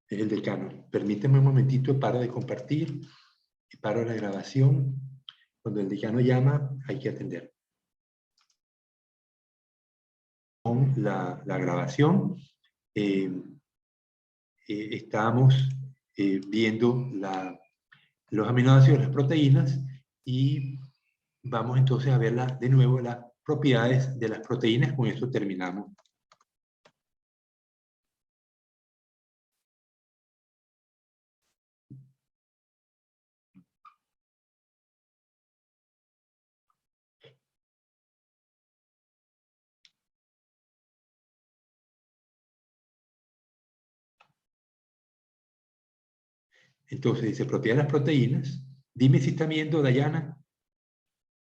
Es el decano. Permíteme un momentito, paro de compartir, paro la grabación. Cuando el decano llama, hay que atender. Con la grabación, estábamos viendo los aminoácidos, las proteínas, y vamos entonces a ver de nuevo las propiedades de las proteínas. Con esto terminamos. Entonces dice, propiedad de las proteínas. Dime si está viendo, Dayana.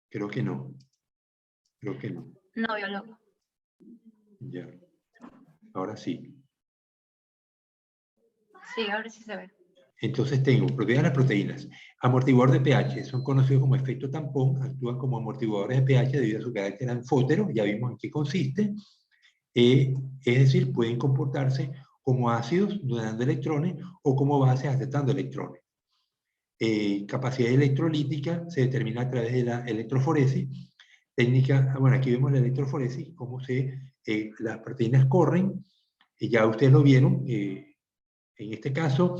Creo que no. Creo que no. No, biólogo. Ya. Ahora sí. Sí, ahora sí se ve. Entonces tengo propiedades de las proteínas. Amortiguador de pH. Son conocidos como efecto tampón. Actúan como amortiguadores de pH debido a su carácter anfótero. Ya vimos en qué consiste. Es decir, pueden comportarse como ácidos donando electrones o como bases aceptando electrones. Capacidad electrolítica se determina a través de la electroforesis. Técnica, bueno, aquí vemos la electroforesis, cómo las proteínas corren. Ya ustedes lo vieron. En este caso,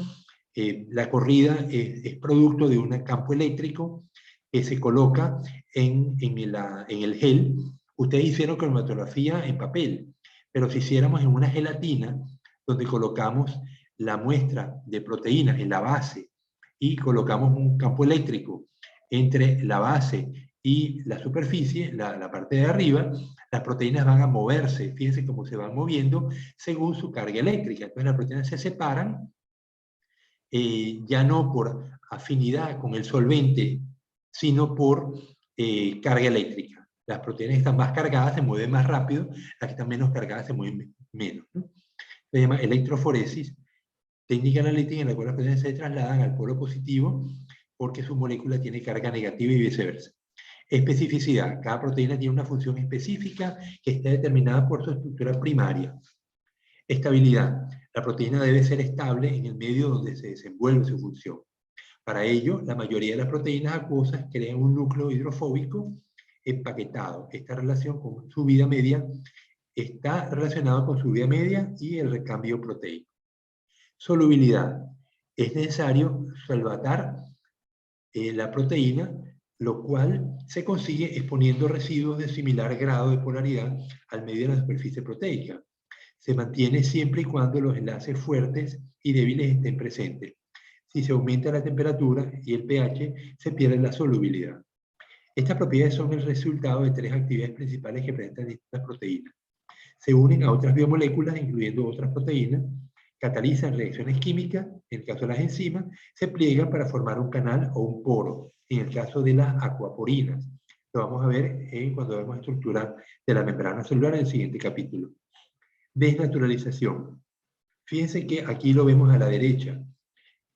la corrida es producto de un campo eléctrico que se coloca en el gel. Ustedes hicieron cromatografía en papel, pero si hiciéramos en una gelatina, donde colocamos la muestra de proteínas en la base y colocamos un campo eléctrico entre la base y la superficie, la parte de arriba, las proteínas van a moverse. Fíjense cómo se van moviendo según su carga eléctrica. Entonces las proteínas se separan, ya no por afinidad con el solvente, sino por carga eléctrica. Las proteínas que están más cargadas se mueven más rápido, las que están menos cargadas se mueven menos, ¿no? Se llama electroforesis, técnica analítica en la cual las proteínas se trasladan al polo positivo porque su molécula tiene carga negativa y viceversa. Especificidad. Cada proteína tiene una función específica que está determinada por su estructura primaria. Estabilidad. La proteína debe ser estable en el medio donde se desenvuelve su función. Para ello, la mayoría de las proteínas acuosas crean un núcleo hidrofóbico empaquetado. Esta relación con su vida media está relacionado con su vía media y el recambio proteico. Solubilidad. Es necesario solvatar la proteína, lo cual se consigue exponiendo residuos de similar grado de polaridad al medio de la superficie proteica. Se mantiene siempre y cuando los enlaces fuertes y débiles estén presentes. Si se aumenta la temperatura y el pH, se pierde la solubilidad. Estas propiedades son el resultado de tres actividades principales que presentan distintas proteínas. Se unen a otras biomoléculas, incluyendo otras proteínas, catalizan reacciones químicas, en el caso de las enzimas, se pliegan para formar un canal o un poro, en el caso de las acuaporinas. Lo vamos a ver cuando vemos estructura de la membrana celular en el siguiente capítulo. Desnaturalización. Fíjense que aquí lo vemos a la derecha.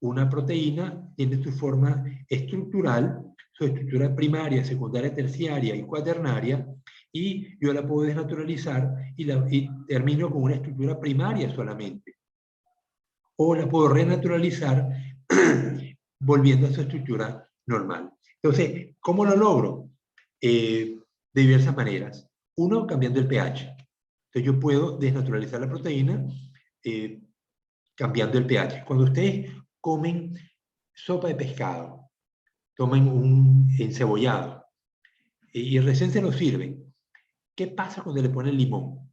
Una proteína tiene su forma estructural, su estructura primaria, secundaria, terciaria y cuaternaria, y yo la puedo desnaturalizar y termino con una estructura primaria solamente. O la puedo renaturalizar volviendo a su estructura normal. Entonces, ¿cómo lo logro? De diversas maneras. Uno, cambiando el pH. Entonces yo puedo desnaturalizar la proteína cambiando el pH. Cuando ustedes comen sopa de pescado, tomen un encebollado y recién se lo sirven, ¿qué pasa cuando le ponen limón?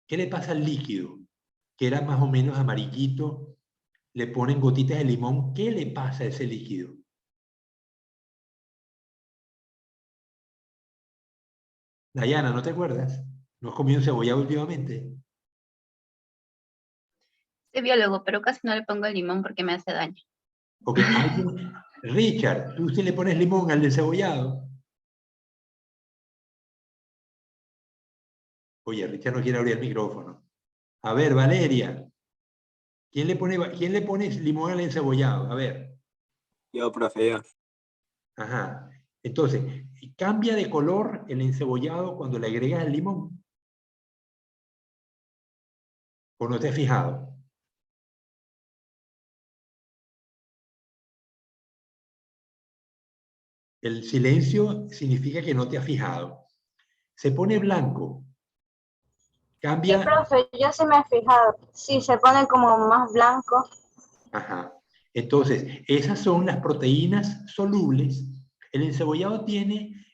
¿Qué le pasa al líquido? Que era más o menos amarillito, le ponen gotitas de limón, ¿qué le pasa a ese líquido? Dayana, ¿no te acuerdas? ¿No has comido encebollado últimamente? Soy biólogo, pero casi no le pongo limón porque me hace daño. Ok, Richard, ¿tú sí le pones limón al encebollado? Oye, Richard no quiere abrir el micrófono. A ver, Valeria, ¿quién le pone limón al encebollado? A ver. Yo, profe, yo. Ajá. Entonces, ¿cambia de color el encebollado cuando le agregas el limón? ¿O no te has fijado? El silencio significa que no te has fijado. Se pone blanco. Sí, Cambia. profe, yo sí me he fijado. Sí, se pone como más blanco. Ajá. Entonces, esas son las proteínas solubles. El encebollado tiene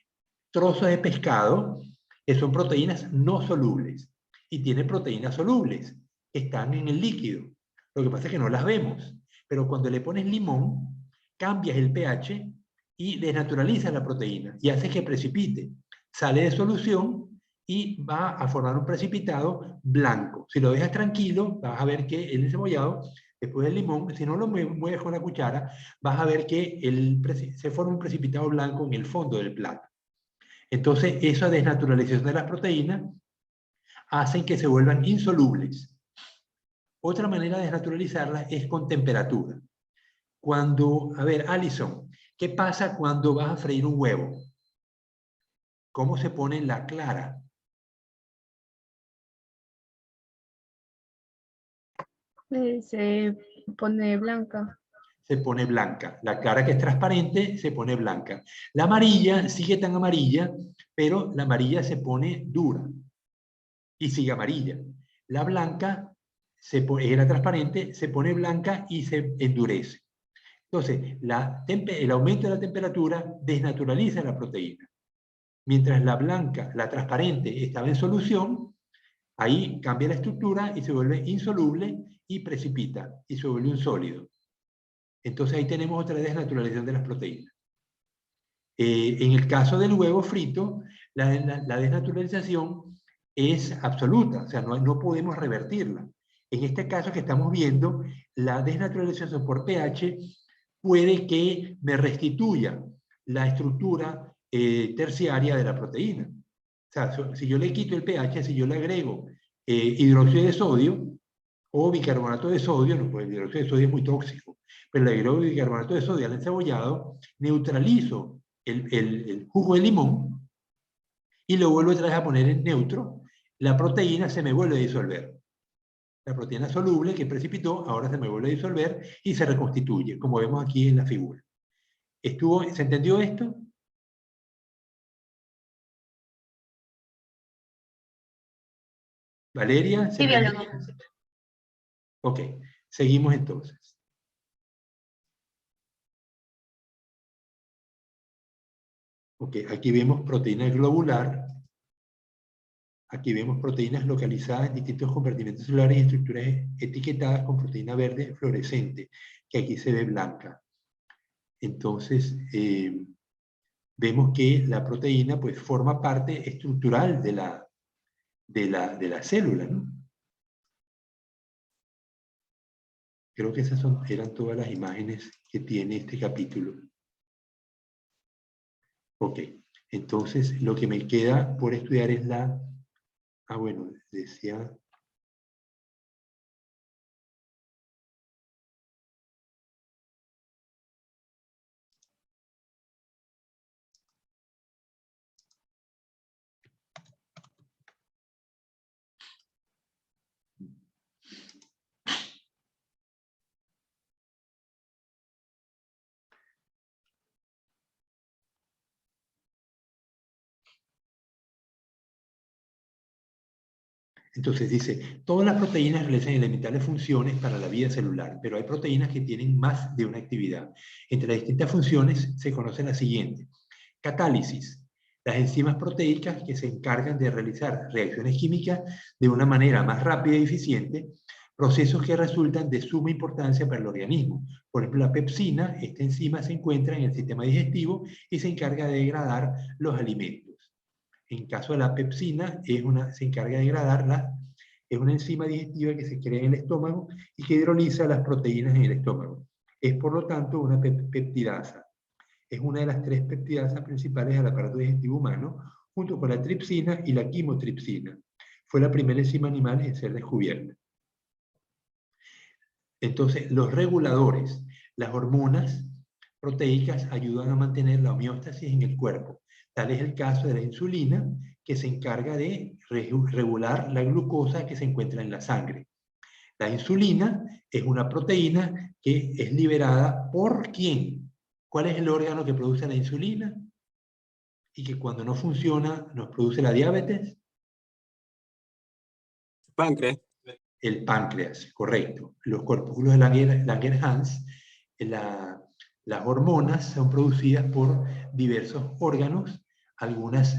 trozos de pescado que son proteínas no solubles. Y tiene proteínas solubles que están en el líquido. Lo que pasa es que no las vemos. Pero cuando le pones limón, cambias el pH y desnaturalizas la proteína y haces que precipite. Sale de solución y va a formar un precipitado blanco. Si lo dejas tranquilo, vas a ver que el encebollado, después del limón, si no lo mueves con la cuchara, vas a ver que se forma un precipitado blanco en el fondo del plato. Entonces, esa desnaturalización de las proteínas hace que se vuelvan insolubles. Otra manera de desnaturalizarlas es con temperatura. A ver, Alison, ¿qué pasa cuando vas a freír un huevo? ¿Cómo se pone la clara? Se pone blanca. Se pone blanca. La clara, que es transparente, se pone blanca. La amarilla sigue tan amarilla, pero la amarilla se pone dura y sigue amarilla. La blanca era transparente, se pone blanca y se endurece. Entonces, el aumento de la temperatura desnaturaliza la proteína. Mientras la blanca, la transparente, estaba en solución, ahí cambia la estructura y se vuelve insoluble y precipita y se vuelve un sólido. Entonces ahí tenemos otra desnaturalización de las proteínas. En el caso del huevo frito, la desnaturalización es absoluta, o sea, no podemos revertirla. En este caso que estamos viendo, la desnaturalización por pH puede que me restituya la estructura terciaria de la proteína. O sea, si yo le quito el pH, si yo le agrego hidróxido de sodio o bicarbonato de sodio, no, pues el hidróxido de sodio es muy tóxico, pero le agrego bicarbonato de sodio al encebollado, neutralizo el jugo de limón y lo vuelvo otra vez a poner en neutro, la proteína se me vuelve a disolver. La proteína soluble que precipitó ahora se me vuelve a disolver y se reconstituye, como vemos aquí en la figura. ¿Se entendió esto? Valeria, Sí, biólogo. Ok, seguimos entonces. Ok, aquí vemos proteína globular. Aquí vemos proteínas localizadas en distintos compartimentos celulares y estructuras etiquetadas con proteína verde fluorescente, que aquí se ve blanca. Entonces, vemos que la proteína pues, forma parte estructural de la célula, ¿no? Creo que esas eran todas las imágenes que tiene este capítulo. Ok, entonces lo que me queda por estudiar es la... Ah, bueno, decía... Entonces dice, todas las proteínas realizan elementales funciones para la vida celular, pero hay proteínas que tienen más de una actividad. Entre las distintas funciones se conocen las siguientes. Catálisis, las enzimas proteicas que se encargan de realizar reacciones químicas de una manera más rápida y eficiente, procesos que resultan de suma importancia para el organismo. Por ejemplo, la pepsina, esta enzima se encuentra en el sistema digestivo y se encarga de degradar los alimentos. En caso de la pepsina, se encarga de degradarla, es una enzima digestiva que se crea en el estómago y que hidroliza las proteínas en el estómago. Es por lo tanto una peptidasa. Es una de las 3 peptidasas principales del aparato digestivo humano, junto con la tripsina y la quimotripsina. Fue la primera enzima animal en ser descubierta. Entonces, los reguladores, las hormonas proteicas ayudan a mantener la homeostasis en el cuerpo. Tal es el caso de la insulina, que se encarga de regular la glucosa que se encuentra en la sangre. La insulina es una proteína que es liberada ¿por quién? ¿Cuál es el órgano que produce la insulina? Y que cuando no funciona nos produce la diabetes. Páncreas. El páncreas, correcto. Los corpúsculos de Langerhans, las hormonas son producidas por diversos órganos, algunos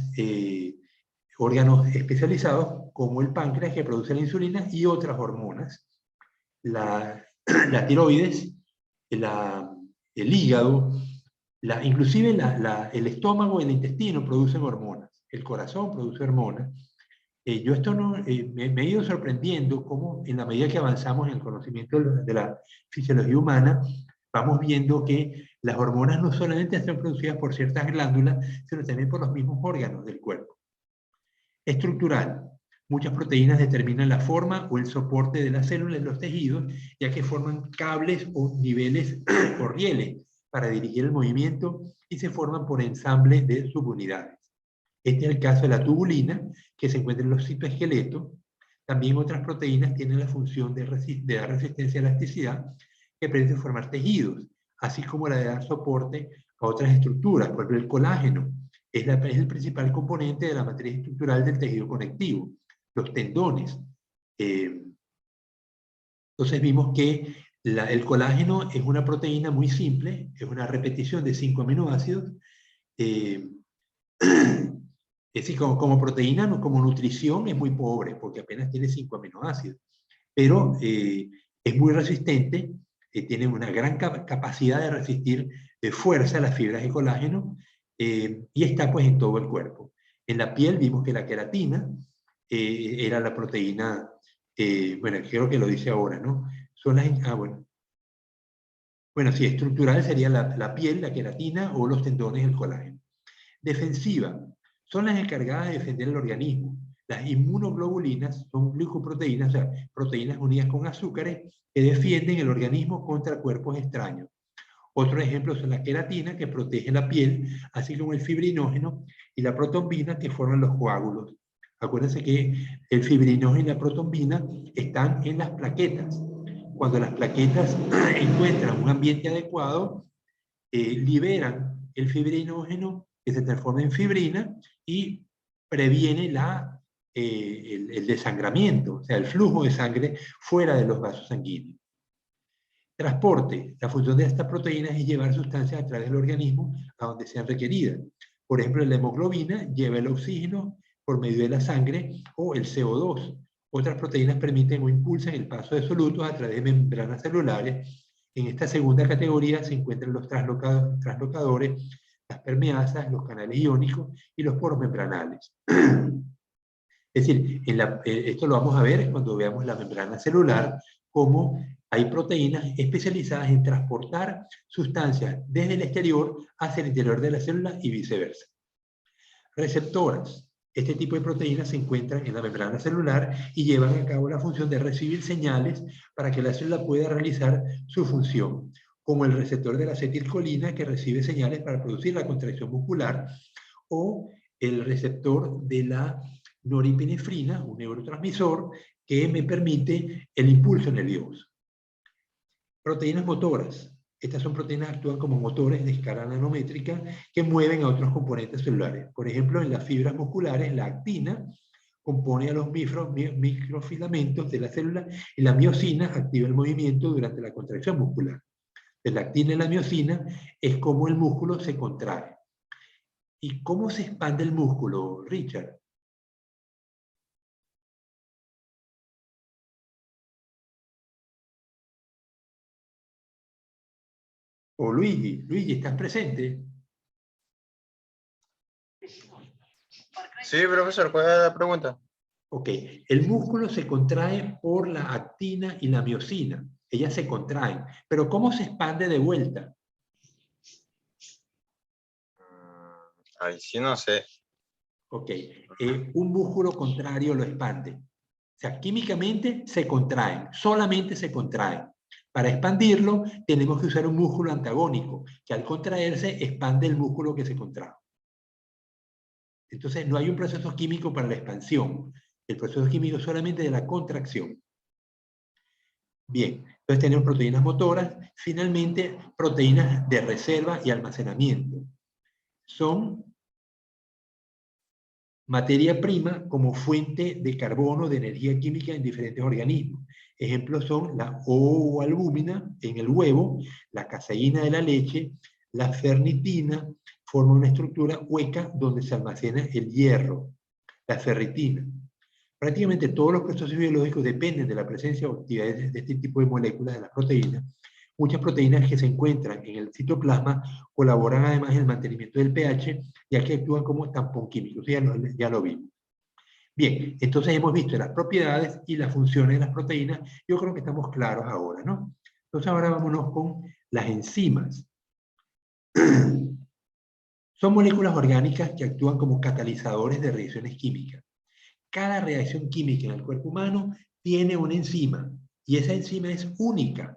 órganos especializados como el páncreas que produce la insulina y otras hormonas. La tiroides, el hígado, inclusive el estómago y el intestino producen hormonas, el corazón produce hormonas. Yo esto me he ido sorprendiendo cómo en la medida que avanzamos en el conocimiento de la fisiología humana, vamos viendo que las hormonas no solamente son producidas por ciertas glándulas, sino también por los mismos órganos del cuerpo. Estructural. Muchas proteínas determinan la forma o el soporte de las células en los tejidos, ya que forman cables o niveles o rieles para dirigir el movimiento y se forman por ensamble de subunidades. Este es el caso de la tubulina, que se encuentra en los citoesqueletos. También otras proteínas tienen la función de dar resistencia a elasticidad, que permite formar tejidos, así como la de dar soporte a otras estructuras. Por ejemplo, el colágeno es el principal componente de la matriz estructural del tejido conectivo. Los tendones. Entonces vimos que el colágeno es una proteína muy simple, es una repetición de 5 aminoácidos. Es decir, como proteína, como nutrición es muy pobre, porque apenas tiene 5 aminoácidos. Pero es muy resistente, tiene una gran capacidad de resistir fuerza a las fibras de colágeno, y está pues en todo el cuerpo. En la piel vimos que la queratina era la proteína, bueno, creo que lo dice ahora, ¿no? Son las, bueno. Bueno, sí, estructural sería la piel, la queratina o los tendones, el colágeno. Defensiva. Son las encargadas de defender el organismo. Las inmunoglobulinas son glicoproteínas, o sea, proteínas unidas con azúcares que defienden el organismo contra cuerpos extraños. Otro ejemplo son la queratina, que protege la piel, así como el fibrinógeno y la protombina, que forman los coágulos. Acuérdense que el fibrinógeno y la protombina están en las plaquetas. Cuando las plaquetas encuentran un ambiente adecuado, liberan el fibrinógeno, que se transforma en fibrina y previene la el desangramiento, o sea, el flujo de sangre fuera de los vasos sanguíneos. Transporte. La función de estas proteínas es llevar sustancias a través del organismo a donde sean requeridas. Por ejemplo, la hemoglobina lleva el oxígeno por medio de la sangre o el CO2. Otras proteínas permiten o impulsan el paso de solutos a través de membranas celulares. En esta segunda categoría se encuentran los translocadores, las permeasas, los canales iónicos y los poros membranales. Es decir, esto lo vamos a ver cuando veamos la membrana celular, cómo hay proteínas especializadas en transportar sustancias desde el exterior hacia el interior de la célula y viceversa. Receptoras. Este tipo de proteínas se encuentran en la membrana celular y llevan a cabo la función de recibir señales para que la célula pueda realizar su función, como el receptor de la acetilcolina que recibe señales para producir la contracción muscular, o el receptor de la noripinefrina, un neurotransmisor que me permite el impulso nervioso. Proteínas motoras. Estas son proteínas que actúan como motores de escala nanométrica que mueven a otros componentes celulares. Por ejemplo, en las fibras musculares, la actina compone a los microfilamentos de la célula y la miosina activa el movimiento durante la contracción muscular. La actina y la miosina es como el músculo se contrae. ¿Y cómo se expande el músculo, Richard? O Luigi, ¿estás presente? Sí, profesor, ¿cuál es la pregunta? Ok, el músculo se contrae por la actina y la miosina. Ellas se contraen. Pero ¿cómo se expande de vuelta? Ay, sí, no sé. Ok, un músculo contrario lo expande. O sea, químicamente se contraen, solamente se contraen. Para expandirlo, tenemos que usar un músculo antagónico, que al contraerse expande el músculo que se contrae. Entonces, no hay un proceso químico para la expansión. El proceso químico es solamente de la contracción. Bien, entonces tenemos proteínas motoras. Finalmente, proteínas de reserva y almacenamiento. Son materia prima como fuente de carbono de energía química en diferentes organismos. Ejemplos son la ovoalbúmina en el huevo, la caseína de la leche, la ferritina forma una estructura hueca donde se almacena el hierro, la ferritina. Prácticamente todos los procesos biológicos dependen de la presencia o actividad de este tipo de moléculas de las proteínas. Muchas proteínas que se encuentran en el citoplasma colaboran además en el mantenimiento del pH, ya que actúan como tampón químico. Ya lo vimos. Bien, entonces hemos visto las propiedades y las funciones de las proteínas. Yo creo que estamos claros ahora, ¿no? Entonces ahora vámonos con las enzimas. Son moléculas orgánicas que actúan como catalizadores de reacciones químicas. Cada reacción química en el cuerpo humano tiene una enzima, y esa enzima es única.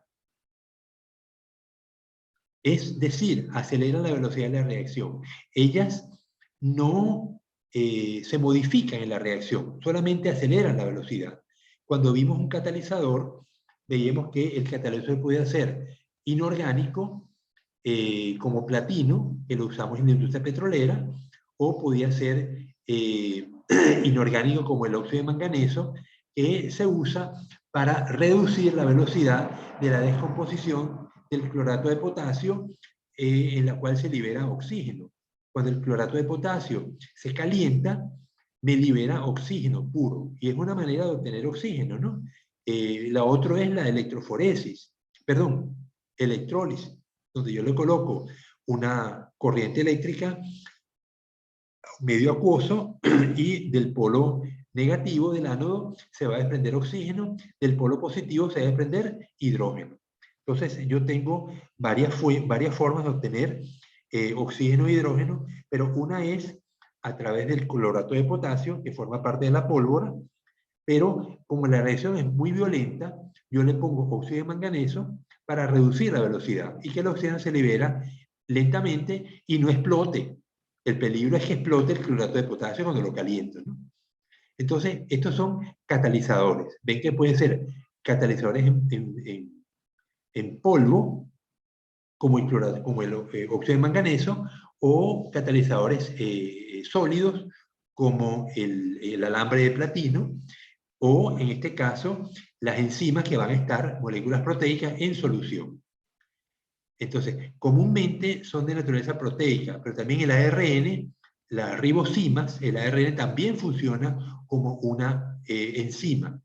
Es decir, aceleran la velocidad de la reacción. Ellas no se modifican en la reacción, solamente aceleran la velocidad. Cuando vimos un catalizador, veíamos que el catalizador podía ser inorgánico, como platino, que lo usamos en la industria petrolera, o podía ser inorgánico como el óxido de manganeso, que se usa para reducir la velocidad de la descomposición del clorato de potasio, en la cual se libera oxígeno. Cuando el clorato de potasio se calienta, me libera oxígeno puro, y es una manera de obtener oxígeno, ¿no? La otra es la electrólisis, donde yo le coloco una corriente eléctrica medio acuoso y del polo negativo del ánodo se va a desprender oxígeno, del polo positivo se va a desprender hidrógeno. Entonces yo tengo varias formas de obtener oxígeno e hidrógeno, pero una es a través del clorato de potasio, que forma parte de la pólvora, pero como la reacción es muy violenta, yo le pongo óxido de manganeso para reducir la velocidad y que el oxígeno se libera lentamente y no explote. El peligro es que explote el clorato de potasio cuando lo caliento, ¿no? Entonces, estos son catalizadores. Ven que pueden ser catalizadores en polvo, como el óxido de manganeso, o catalizadores sólidos, como el alambre de platino, o en este caso, las enzimas que van a estar, moléculas proteicas, en solución. Entonces, comúnmente son de naturaleza proteica, pero también el ARN, las ribosimas, el ARN también funciona como una enzima.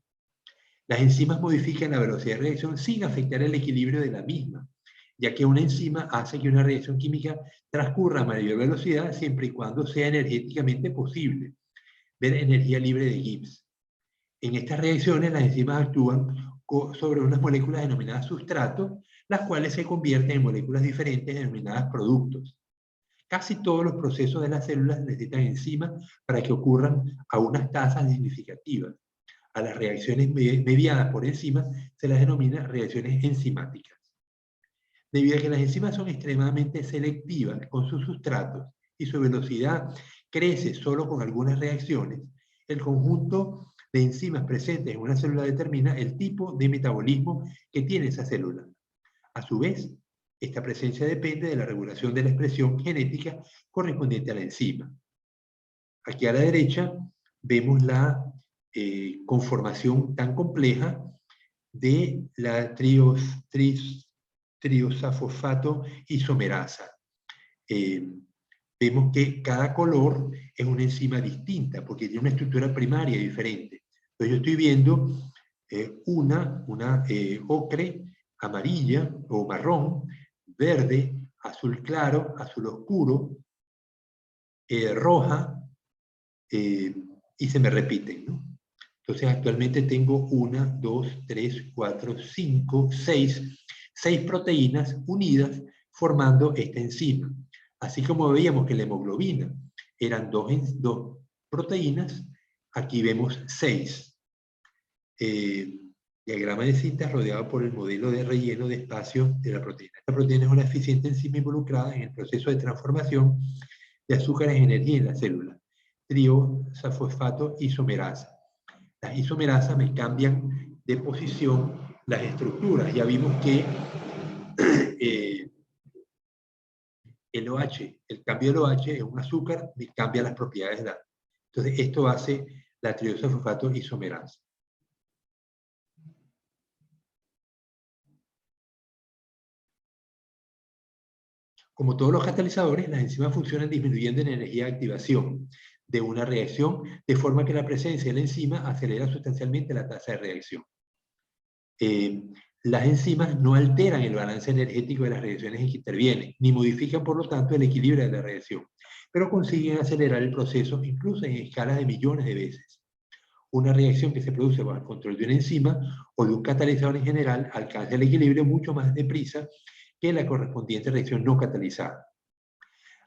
Las enzimas modifican la velocidad de reacción sin afectar el equilibrio de la misma, ya que una enzima hace que una reacción química transcurra a mayor velocidad siempre y cuando sea energéticamente posible. Ver energía libre de Gibbs. En estas reacciones, las enzimas actúan sobre unas moléculas denominadas sustratos, las cuales se convierten en moléculas diferentes denominadas productos. Casi todos los procesos de las células necesitan enzimas para que ocurran a unas tasas significativas. A las reacciones mediadas por enzimas se las denomina reacciones enzimáticas. Debido a que las enzimas son extremadamente selectivas con sus sustratos y su velocidad crece solo con algunas reacciones, el conjunto de enzimas presentes en una célula determina el tipo de metabolismo que tiene esa célula. A su vez, esta presencia depende de la regulación de la expresión genética correspondiente a la enzima. Aquí a la derecha vemos la conformación tan compleja de la triosafosfato isomerasa. Vemos que cada color es una enzima distinta porque tiene una estructura primaria diferente. Entonces yo estoy viendo una ocre, amarilla o marrón, verde, azul claro, azul oscuro, roja, y se me repiten, ¿no? Entonces actualmente tengo 1, 2, 3, 4, 5, 6 proteínas unidas formando esta enzima. Así como veíamos que la hemoglobina eran dos proteínas, aquí vemos 6. Diagrama de cinta rodeado por el modelo de relleno de espacio de la proteína. Esta proteína es una eficiente enzima involucrada en el proceso de transformación de azúcares en energía en la célula. Triosafosfato isomerasa. Las isomerasas me cambian de posición las estructuras. Ya vimos que el OH, el cambio del OH en un azúcar me cambia las propiedades de la. Entonces esto hace la triosafosfato isomerasa. Como todos los catalizadores, las enzimas funcionan disminuyendo en energía de activación de una reacción, de forma que la presencia de la enzima acelera sustancialmente la tasa de reacción. Las enzimas no alteran el balance energético de las reacciones en que intervienen, ni modifican por lo tanto el equilibrio de la reacción, pero consiguen acelerar el proceso incluso en escalas de millones de veces. Una reacción que se produce bajo el control de una enzima o de un catalizador en general alcanza el equilibrio mucho más deprisa que la correspondiente reacción no catalizada.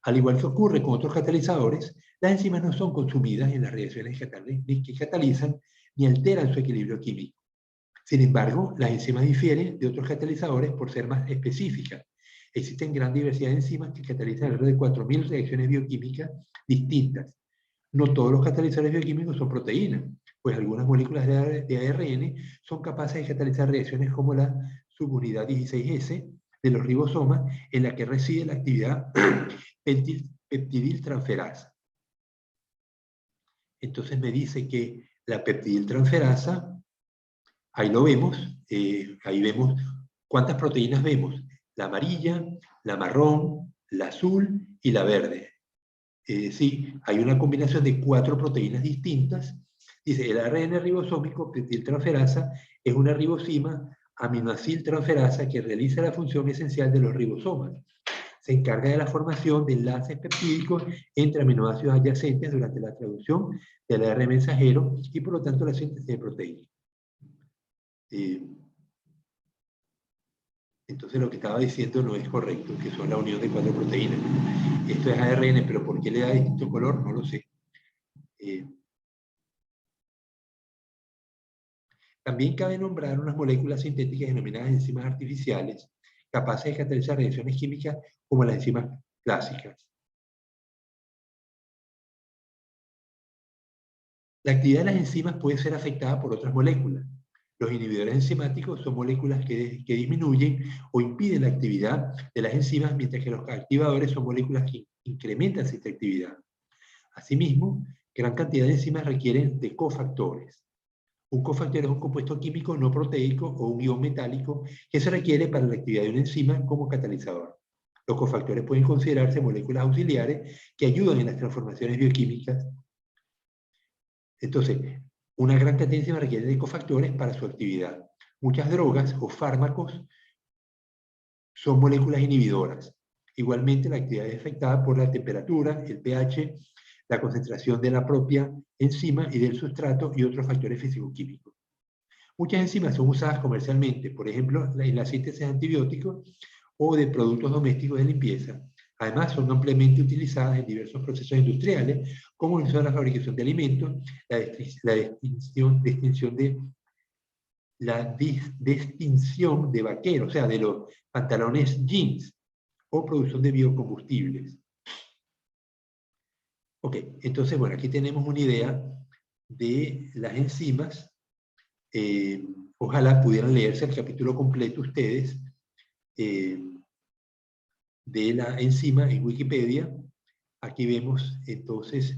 Al igual que ocurre con otros catalizadores, las enzimas no son consumidas en las reacciones que catalizan ni alteran su equilibrio químico. Sin embargo, las enzimas difieren de otros catalizadores por ser más específicas. Existen gran diversidad de enzimas que catalizan alrededor de 4.000 reacciones bioquímicas distintas. No todos los catalizadores bioquímicos son proteínas, pues algunas moléculas de ARN son capaces de catalizar reacciones como la subunidad 16S de los ribosomas, en la que reside la actividad peptidiltransferasa. Entonces me dice que la peptidiltransferasa, ahí lo vemos, ahí vemos cuántas proteínas vemos: la amarilla, la marrón, la azul y la verde. Sí, hay una combinación de 4 proteínas distintas. Dice, el ARN ribosómico peptidiltransferasa es una ribosima aminoaciltransferasa que realiza la función esencial de los ribosomas. Se encarga de la formación de enlaces peptídicos entre aminoácidos adyacentes durante la traducción del ARN mensajero y por lo tanto la síntesis de proteínas. Entonces lo que estaba diciendo no es correcto, que son la unión de 4 proteínas. Esto es ARN, pero ¿por qué le da distinto color? No lo sé. También cabe nombrar unas moléculas sintéticas denominadas enzimas artificiales, capaces de catalizar reacciones químicas como las enzimas clásicas. La actividad de las enzimas puede ser afectada por otras moléculas. Los inhibidores enzimáticos son moléculas que disminuyen o impiden la actividad de las enzimas, mientras que los activadores son moléculas que incrementan esta actividad. Asimismo, gran cantidad de enzimas requieren de cofactores. Un cofactor es un compuesto químico no proteico o un ion metálico que se requiere para la actividad de una enzima como catalizador. Los cofactores pueden considerarse moléculas auxiliares que ayudan en las transformaciones bioquímicas. Entonces, una gran cantidad de enzimas requieren de cofactores para su actividad. Muchas drogas o fármacos son moléculas inhibidoras. Igualmente, la actividad es afectada por la temperatura, el pH, la concentración de la propia enzima y del sustrato y otros factores físico-químicos. Muchas enzimas son usadas comercialmente, por ejemplo, en la síntesis de antibióticos o de productos domésticos de limpieza. Además, son ampliamente utilizadas en diversos procesos industriales, como en la fabricación de alimentos, la distinción de vaqueros, o sea, de los pantalones jeans, o producción de biocombustibles. Ok, entonces, bueno, aquí tenemos una idea de las enzimas. Ojalá pudieran leerse el capítulo completo ustedes de la enzima en Wikipedia. Aquí vemos entonces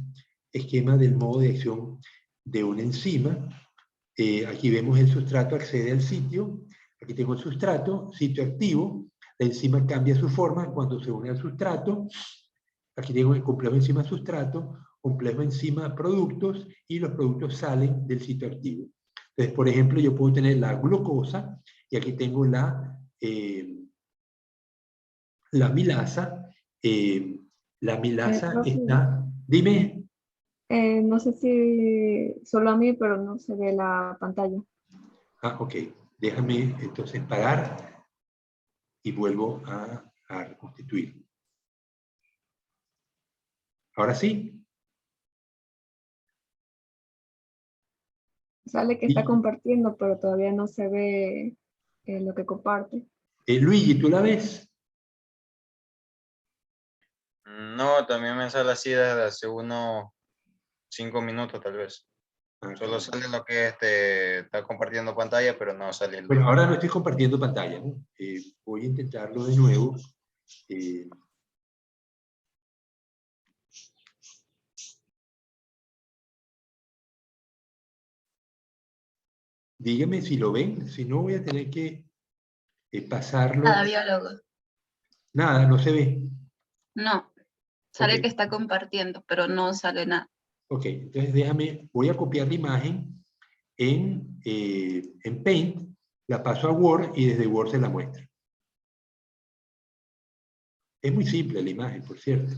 esquema del modo de acción de una enzima. Aquí vemos el sustrato accede al sitio. Aquí tengo el sustrato, sitio activo. La enzima cambia su forma cuando se une al sustrato. Aquí tengo el complejo enzima sustrato, complejo enzima productos, y los productos salen del sitio activo. Entonces, por ejemplo, yo puedo tener la glucosa, y aquí tengo la milasa. La milasa profe, está... Dime. no sé si solo a mí, pero no se ve la pantalla. Ah, ok. Déjame entonces parar y vuelvo a reconstituir. Ahora sí. Sale que está compartiendo, pero todavía no se ve lo que comparte. Luigi, ¿tú la ves? No, también me sale así desde hace unos 5 minutos tal vez. Ah, Solo sale lo que está compartiendo pantalla, pero no sale el... Bueno, ahora no estoy compartiendo pantalla, ¿no? Voy a intentarlo de nuevo. Dígame si lo ven, si no voy a tener que pasarlo. Nada, biólogo. Nada, no se ve. No, sale Ok. que está compartiendo, pero no sale nada. Ok, entonces déjame, voy a copiar la imagen en Paint, la paso a Word y desde Word se la muestro. Es muy simple la imagen, por cierto.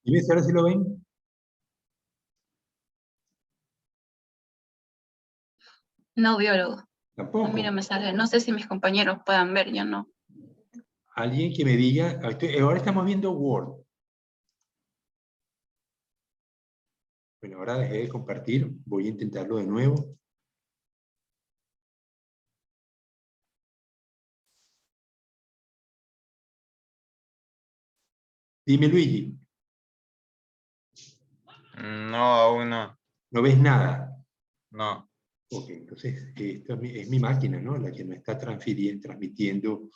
Dime si ahora sí lo ven. No, biólogo. Tampoco. A mí no me sale. No sé si mis compañeros puedan ver, yo no. Alguien que me diga, ahora estamos viendo Word. Bueno, ahora dejé de compartir, voy a intentarlo de nuevo. Dime, Luigi, No, aún no. ¿no ves nada? No. Ok, entonces esta es mi máquina, ¿no? La que no está transmitiendo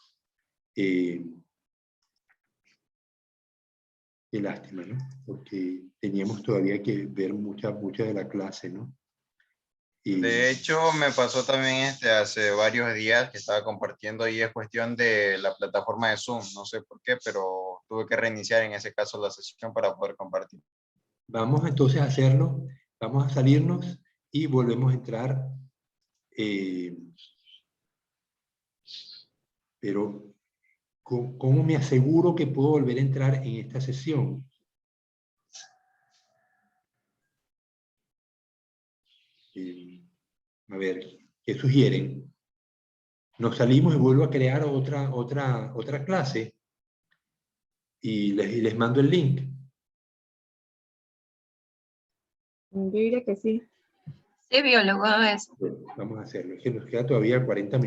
Qué lástima, ¿no? Porque teníamos todavía que ver mucha de la clase, ¿no? Y De hecho, me pasó también hace varios días que estaba compartiendo y es cuestión de la plataforma de Zoom. No sé por qué, pero tuve que reiniciar en ese caso la sesión para poder compartir. vamos entonces a hacerlo, vamos a salirnos y volvemos a entrar. Pero, ¿cómo me aseguro que puedo volver a entrar en esta sesión? A ver, ¿qué sugieren? Nos salimos y vuelvo a crear otra clase y les mando el link. Yo diría que sí. Sí, biólogo es. Bueno, vamos a hacerlo. Es que nos queda todavía 40 minutos.